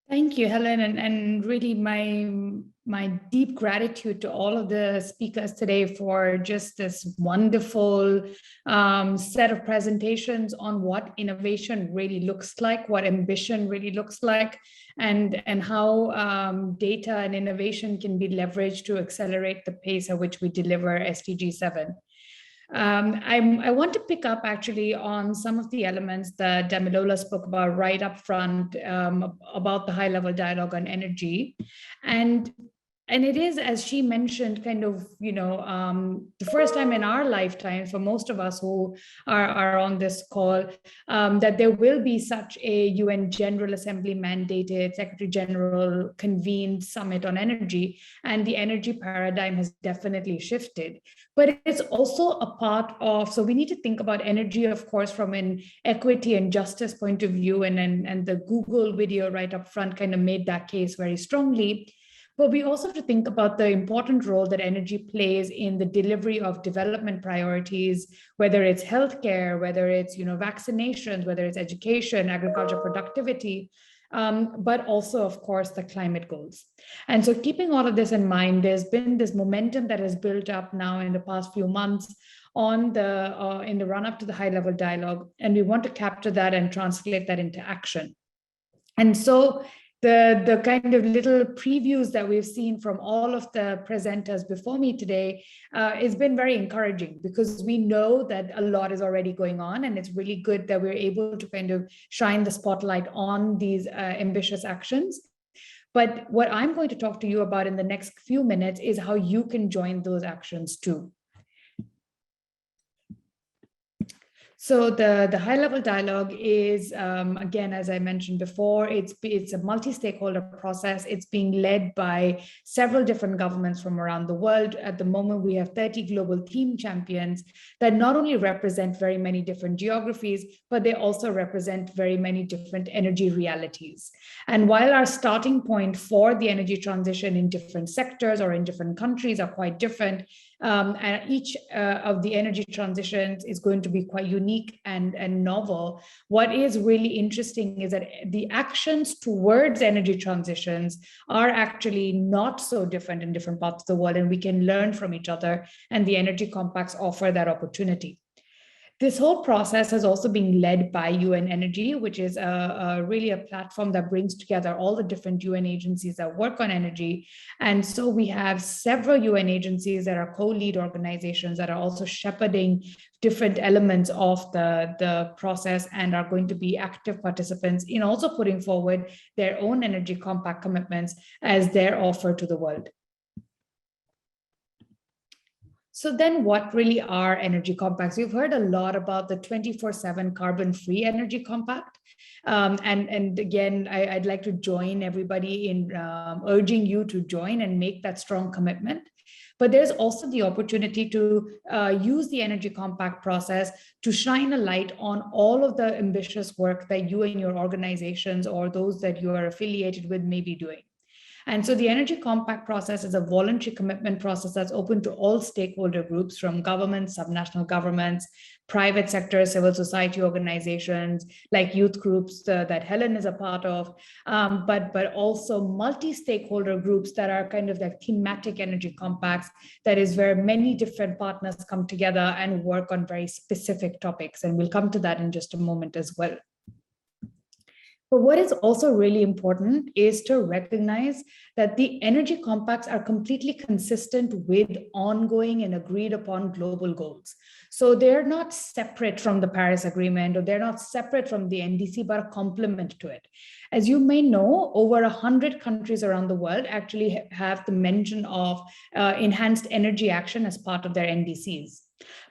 Thank you, Helen, and really my deep gratitude to all of the speakers today for just this wonderful set of presentations on what innovation really looks like, what ambition really looks like, and how data and innovation can be leveraged to accelerate the pace at which we deliver SDG 7. I want to pick up actually on some of the elements that Damilola spoke about right up front about the high-level dialogue on energy. And it is, as she mentioned, kind of, the first time in our lifetime for most of us who are on this call, that there will be such a UN General Assembly mandated, Secretary General convened summit on energy, and the energy paradigm has definitely shifted. But it's also a part of, so we need to think about energy, of course, from an equity and justice point of view, and the Google video right up front kind of made that case very strongly. But we also have to think about the important role that energy plays in the delivery of development priorities, whether it's healthcare, whether it's vaccinations, whether it's education, agriculture productivity, but also, of course, the climate goals. And so keeping all of this in mind, there's been this momentum that has built up now in the past few months on the in the run-up to the high-level dialogue, and we want to capture that and translate that into action. And so the kind of little previews that we've seen from all of the presenters before me today has been very encouraging, because we know that a lot is already going on, and it's really good that we're able to kind of shine the spotlight on these ambitious actions. But what I'm going to talk to you about in the next few minutes is how you can join those actions too. So the high-level dialogue is, again, as I mentioned before, it's a multi-stakeholder process. It's being led by several different governments from around the world. At the moment, we have 30 global team champions that not only represent very many different geographies, but they also represent very many different energy realities. And while our starting point for the energy transition in different sectors or in different countries are quite different, and each of the energy transitions is going to be quite unique and novel. What is really interesting is that the actions towards energy transitions are actually not so different in different parts of the world, and we can learn from each other, and the energy compacts offer that opportunity. This whole process has also been led by UN Energy, which is really a platform that brings together all the different UN agencies that work on energy. And so we have several UN agencies that are co-lead organizations that are also shepherding different elements of the process and are going to be active participants in also putting forward their own energy compact commitments as their offer to the world. So then what really are energy compacts? We've heard a lot about the 24/7 carbon-free energy compact. And again, I'd like to join everybody in urging you to join and make that strong commitment. But there's also the opportunity to use the energy compact process to shine a light on all of the ambitious work that you and your organizations or those that you are affiliated with may be doing. And so the Energy Compact process is a voluntary commitment process that's open to all stakeholder groups, from governments, subnational governments, private sector, civil society organizations, like youth groups that Helen is a part of, but also multi-stakeholder groups that are kind of like thematic energy compacts, that is where many different partners come together and work on very specific topics. And we'll come to that in just a moment as well. But what is also really important is to recognize that the energy compacts are completely consistent with ongoing and agreed upon global goals. So they're not separate from the Paris Agreement, or they're not separate from the NDC, but a complement to it. As you may know, over 100 countries around the world actually have the mention of enhanced energy action as part of their NDCs.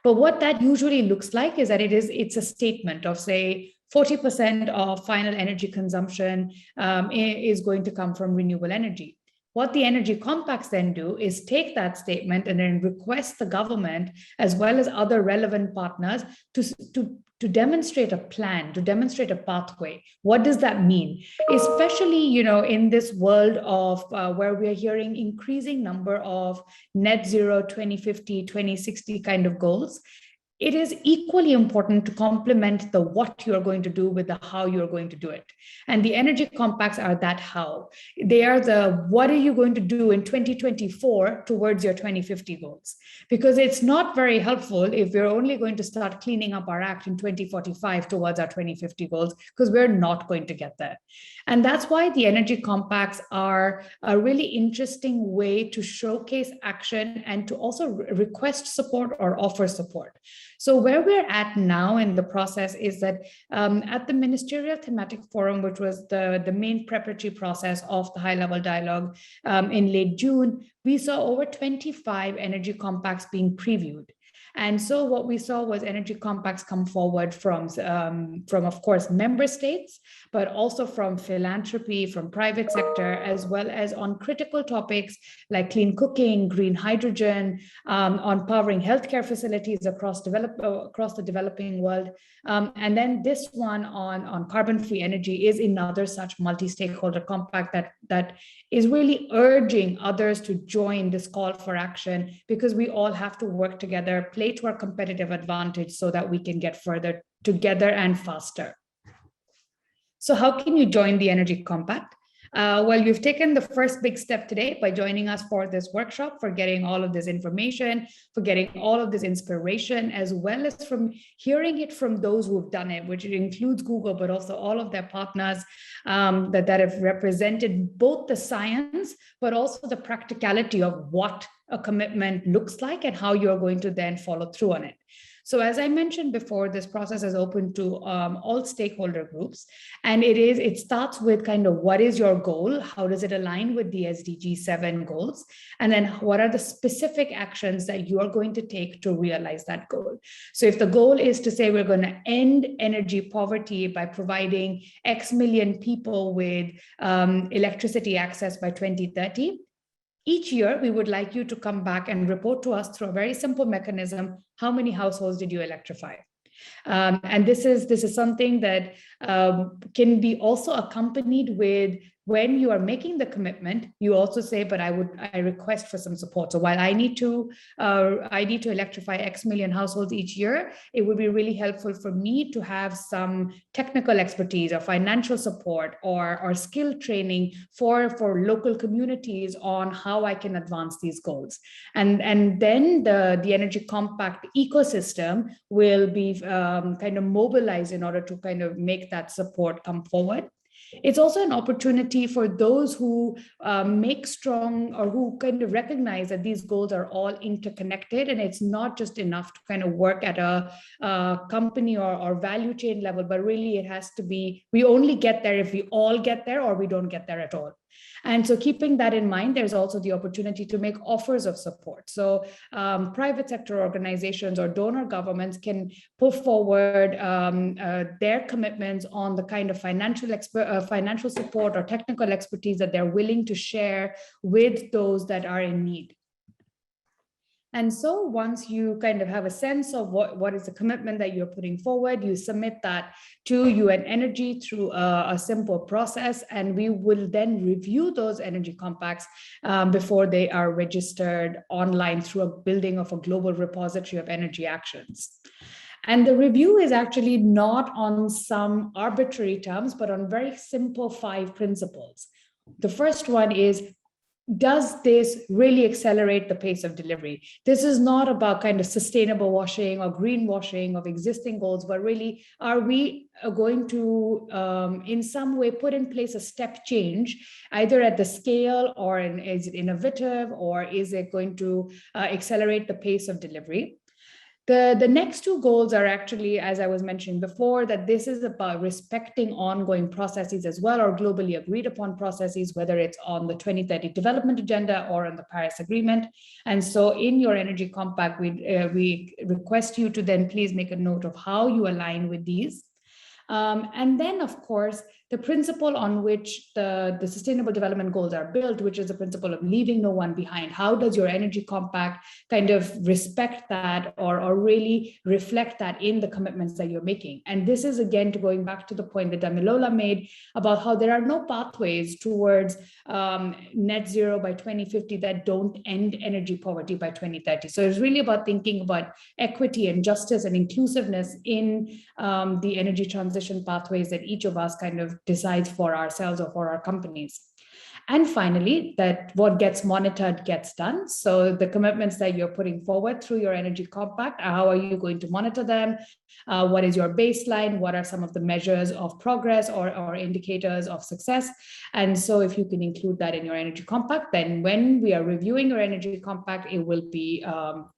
But what that usually looks like is that it's a statement of, say, 40% of final energy consumption is going to come from renewable energy. What the energy compacts then do is take that statement and then request the government, as well as other relevant partners, to demonstrate a plan, to demonstrate a pathway. What does that mean? Especially, in this world of where we are hearing increasing number of net zero 2050, 2060 kind of goals. It is equally important to complement the what you are going to do with the how you are going to do it. And the energy compacts are that how. They are the what are you going to do in 2024 towards your 2050 goals. Because it's not very helpful if we're only going to start cleaning up our act in 2045 towards our 2050 goals, because we're not going to get there. And that's why the energy compacts are a really interesting way to showcase action and to also request support or offer support. So where we're at now in the process is that at the Ministerial Thematic Forum, which was the main preparatory process of the high-level dialogue in late June, we saw over 25 energy compacts being previewed. And so what we saw was energy compacts come forward from of course, member states, but also from philanthropy, from private sector, as well as on critical topics like clean cooking, green hydrogen, on powering healthcare facilities across the developing world. And then this one on carbon-free energy is another such multi-stakeholder compact that is really urging others to join this call for action, because we all have to work together, play to our competitive advantage so that we can get further together and faster. So how can you join the Energy Compact? Well, you've taken the first big step today by joining us for this workshop, for getting all of this information, for getting all of this inspiration, as well as from hearing it from those who've done it, which includes Google, but also all of their partners that have represented both the science, but also the practicality of what a commitment looks like and how you're going to then follow through on it. So as I mentioned before, this process is open to all stakeholder groups. And it starts with kind of what is your goal? How does it align with the SDG 7 goals? And then what are the specific actions that you are going to take to realize that goal? So if the goal is to say we're going to end energy poverty by providing X million people with electricity access by 2030, each year, we would like you to come back and report to us through a very simple mechanism, how many households did you electrify? And this is something that can be also accompanied with when you are making the commitment, you also say, but I request for some support. So while I need to electrify X million households each year, it would be really helpful for me to have some technical expertise or financial support or skill training for local communities on how I can advance these goals. And then the Energy Compact ecosystem will be kind of mobilized in order to kind of make that support come forward. It's also an opportunity for those who make strong or who kind of recognize that these goals are all interconnected, and it's not just enough to kind of work at a company or value chain level, but really it has to be, we only get there if we all get there or we don't get there at all. And so keeping that in mind, there's also the opportunity to make offers of support. So private sector organizations or donor governments can put forward their commitments on the kind of financial support or technical expertise that they're willing to share with those that are in need. And so once you kind of have a sense of what is the commitment that you're putting forward, you submit that to UN Energy through a simple process, and we will then review those energy compacts before they are registered online through a building of a global repository of energy actions. And the review is actually not on some arbitrary terms, but on very simple 5 principles. The first one is, does this really accelerate the pace of delivery? This is not about kind of sustainable washing or greenwashing of existing goals, but really, are we going to, in some way, put in place a step change, either at the scale or is it innovative, or is it going to accelerate the pace of delivery? The next 2 goals are actually, as I was mentioning before, that this is about respecting ongoing processes as well, or globally agreed upon processes, whether it's on the 2030 development agenda or on the Paris Agreement. And so in your energy compact, we request you to then please make a note of how you align with these. And then, of course, the principle on which the Sustainable Development Goals are built, which is the principle of leaving no one behind. How does your energy compact kind of respect that or really reflect that in the commitments that you're making? And this is, again, going back to the point that Damilola made about how there are no pathways towards net zero by 2050 that don't end energy poverty by 2030. So it's really about thinking about equity and justice and inclusiveness in the energy transition pathways that each of us kind of decides for ourselves or for our companies. And finally, that what gets monitored gets done. So the commitments that you're putting forward through your energy compact, how are you going to monitor them? What is your baseline? What are some of the measures of progress or indicators of success? And so if you can include that in your energy compact, then when we are reviewing your energy compact, it will be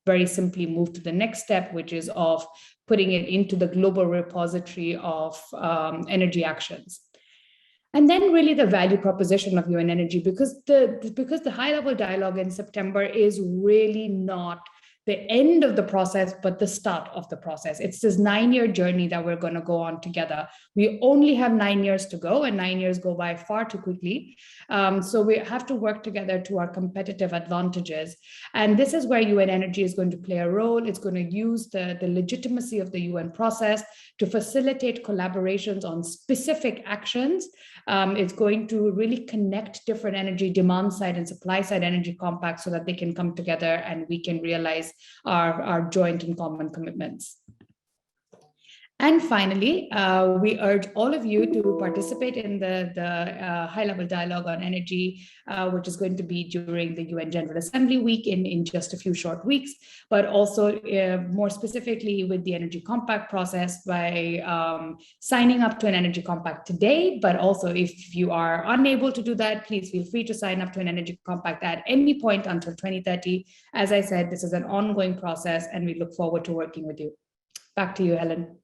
very simply moved to the next step, which is of putting it into the global repository of energy actions. And then really the value proposition of UN Energy, because the high-level dialogue in September is really not the end of the process, but the start of the process. It's this 9-year journey that we're going to go on together. We only have 9 years to go, and 9 years go by far too quickly. So we have to work together to our competitive advantages. And this is where UN Energy is going to play a role. It's going to use the legitimacy of the UN process to facilitate collaborations on specific actions. It's going to really connect different energy demand side and supply side energy compacts so that they can come together and we can realize our joint and common commitments. And finally, we urge all of you to participate in the high-level dialogue on energy, which is going to be during the UN General Assembly week in just a few short weeks, but also more specifically with the Energy Compact process by signing up to an Energy Compact today. But also, if you are unable to do that, please feel free to sign up to an Energy Compact at any point until 2030. As I said, this is an ongoing process, and we look forward to working with you. Back to you, Helen.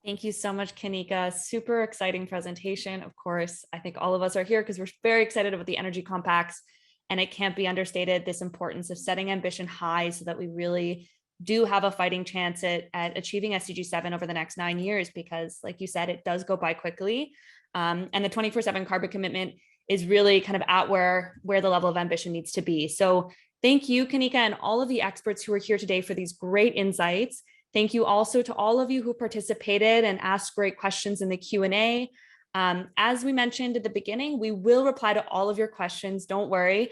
Thank you so much, Kanika. Super exciting presentation. Of course, I think all of us are here because we're very excited about the energy compacts, and it can't be understated this importance of setting ambition high so that we really do have a fighting chance at achieving SDG 7 over the next 9 years, because like you said, it does go by quickly. And the 24/7 carbon commitment is really kind of at where the level of ambition needs to be. So thank you, Kanika, and all of the experts who are here today for these great insights. Thank you also to all of you who participated and asked great questions in the Q&A. As we mentioned at the beginning, we will reply to all of your questions, don't worry,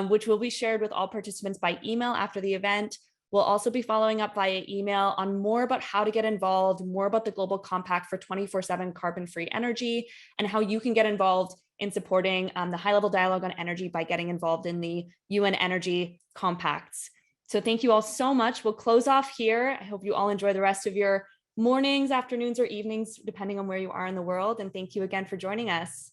which will be shared with all participants by email after the event. We'll also be following up via email on more about how to get involved, more about the Global Compact for 24/7 carbon-free energy, and how you can get involved in supporting the high-level dialogue on energy by getting involved in the UN Energy Compacts. So thank you all so much. We'll close off here. I hope you all enjoy the rest of your mornings, afternoons, or evenings, depending on where you are in the world. And thank you again for joining us.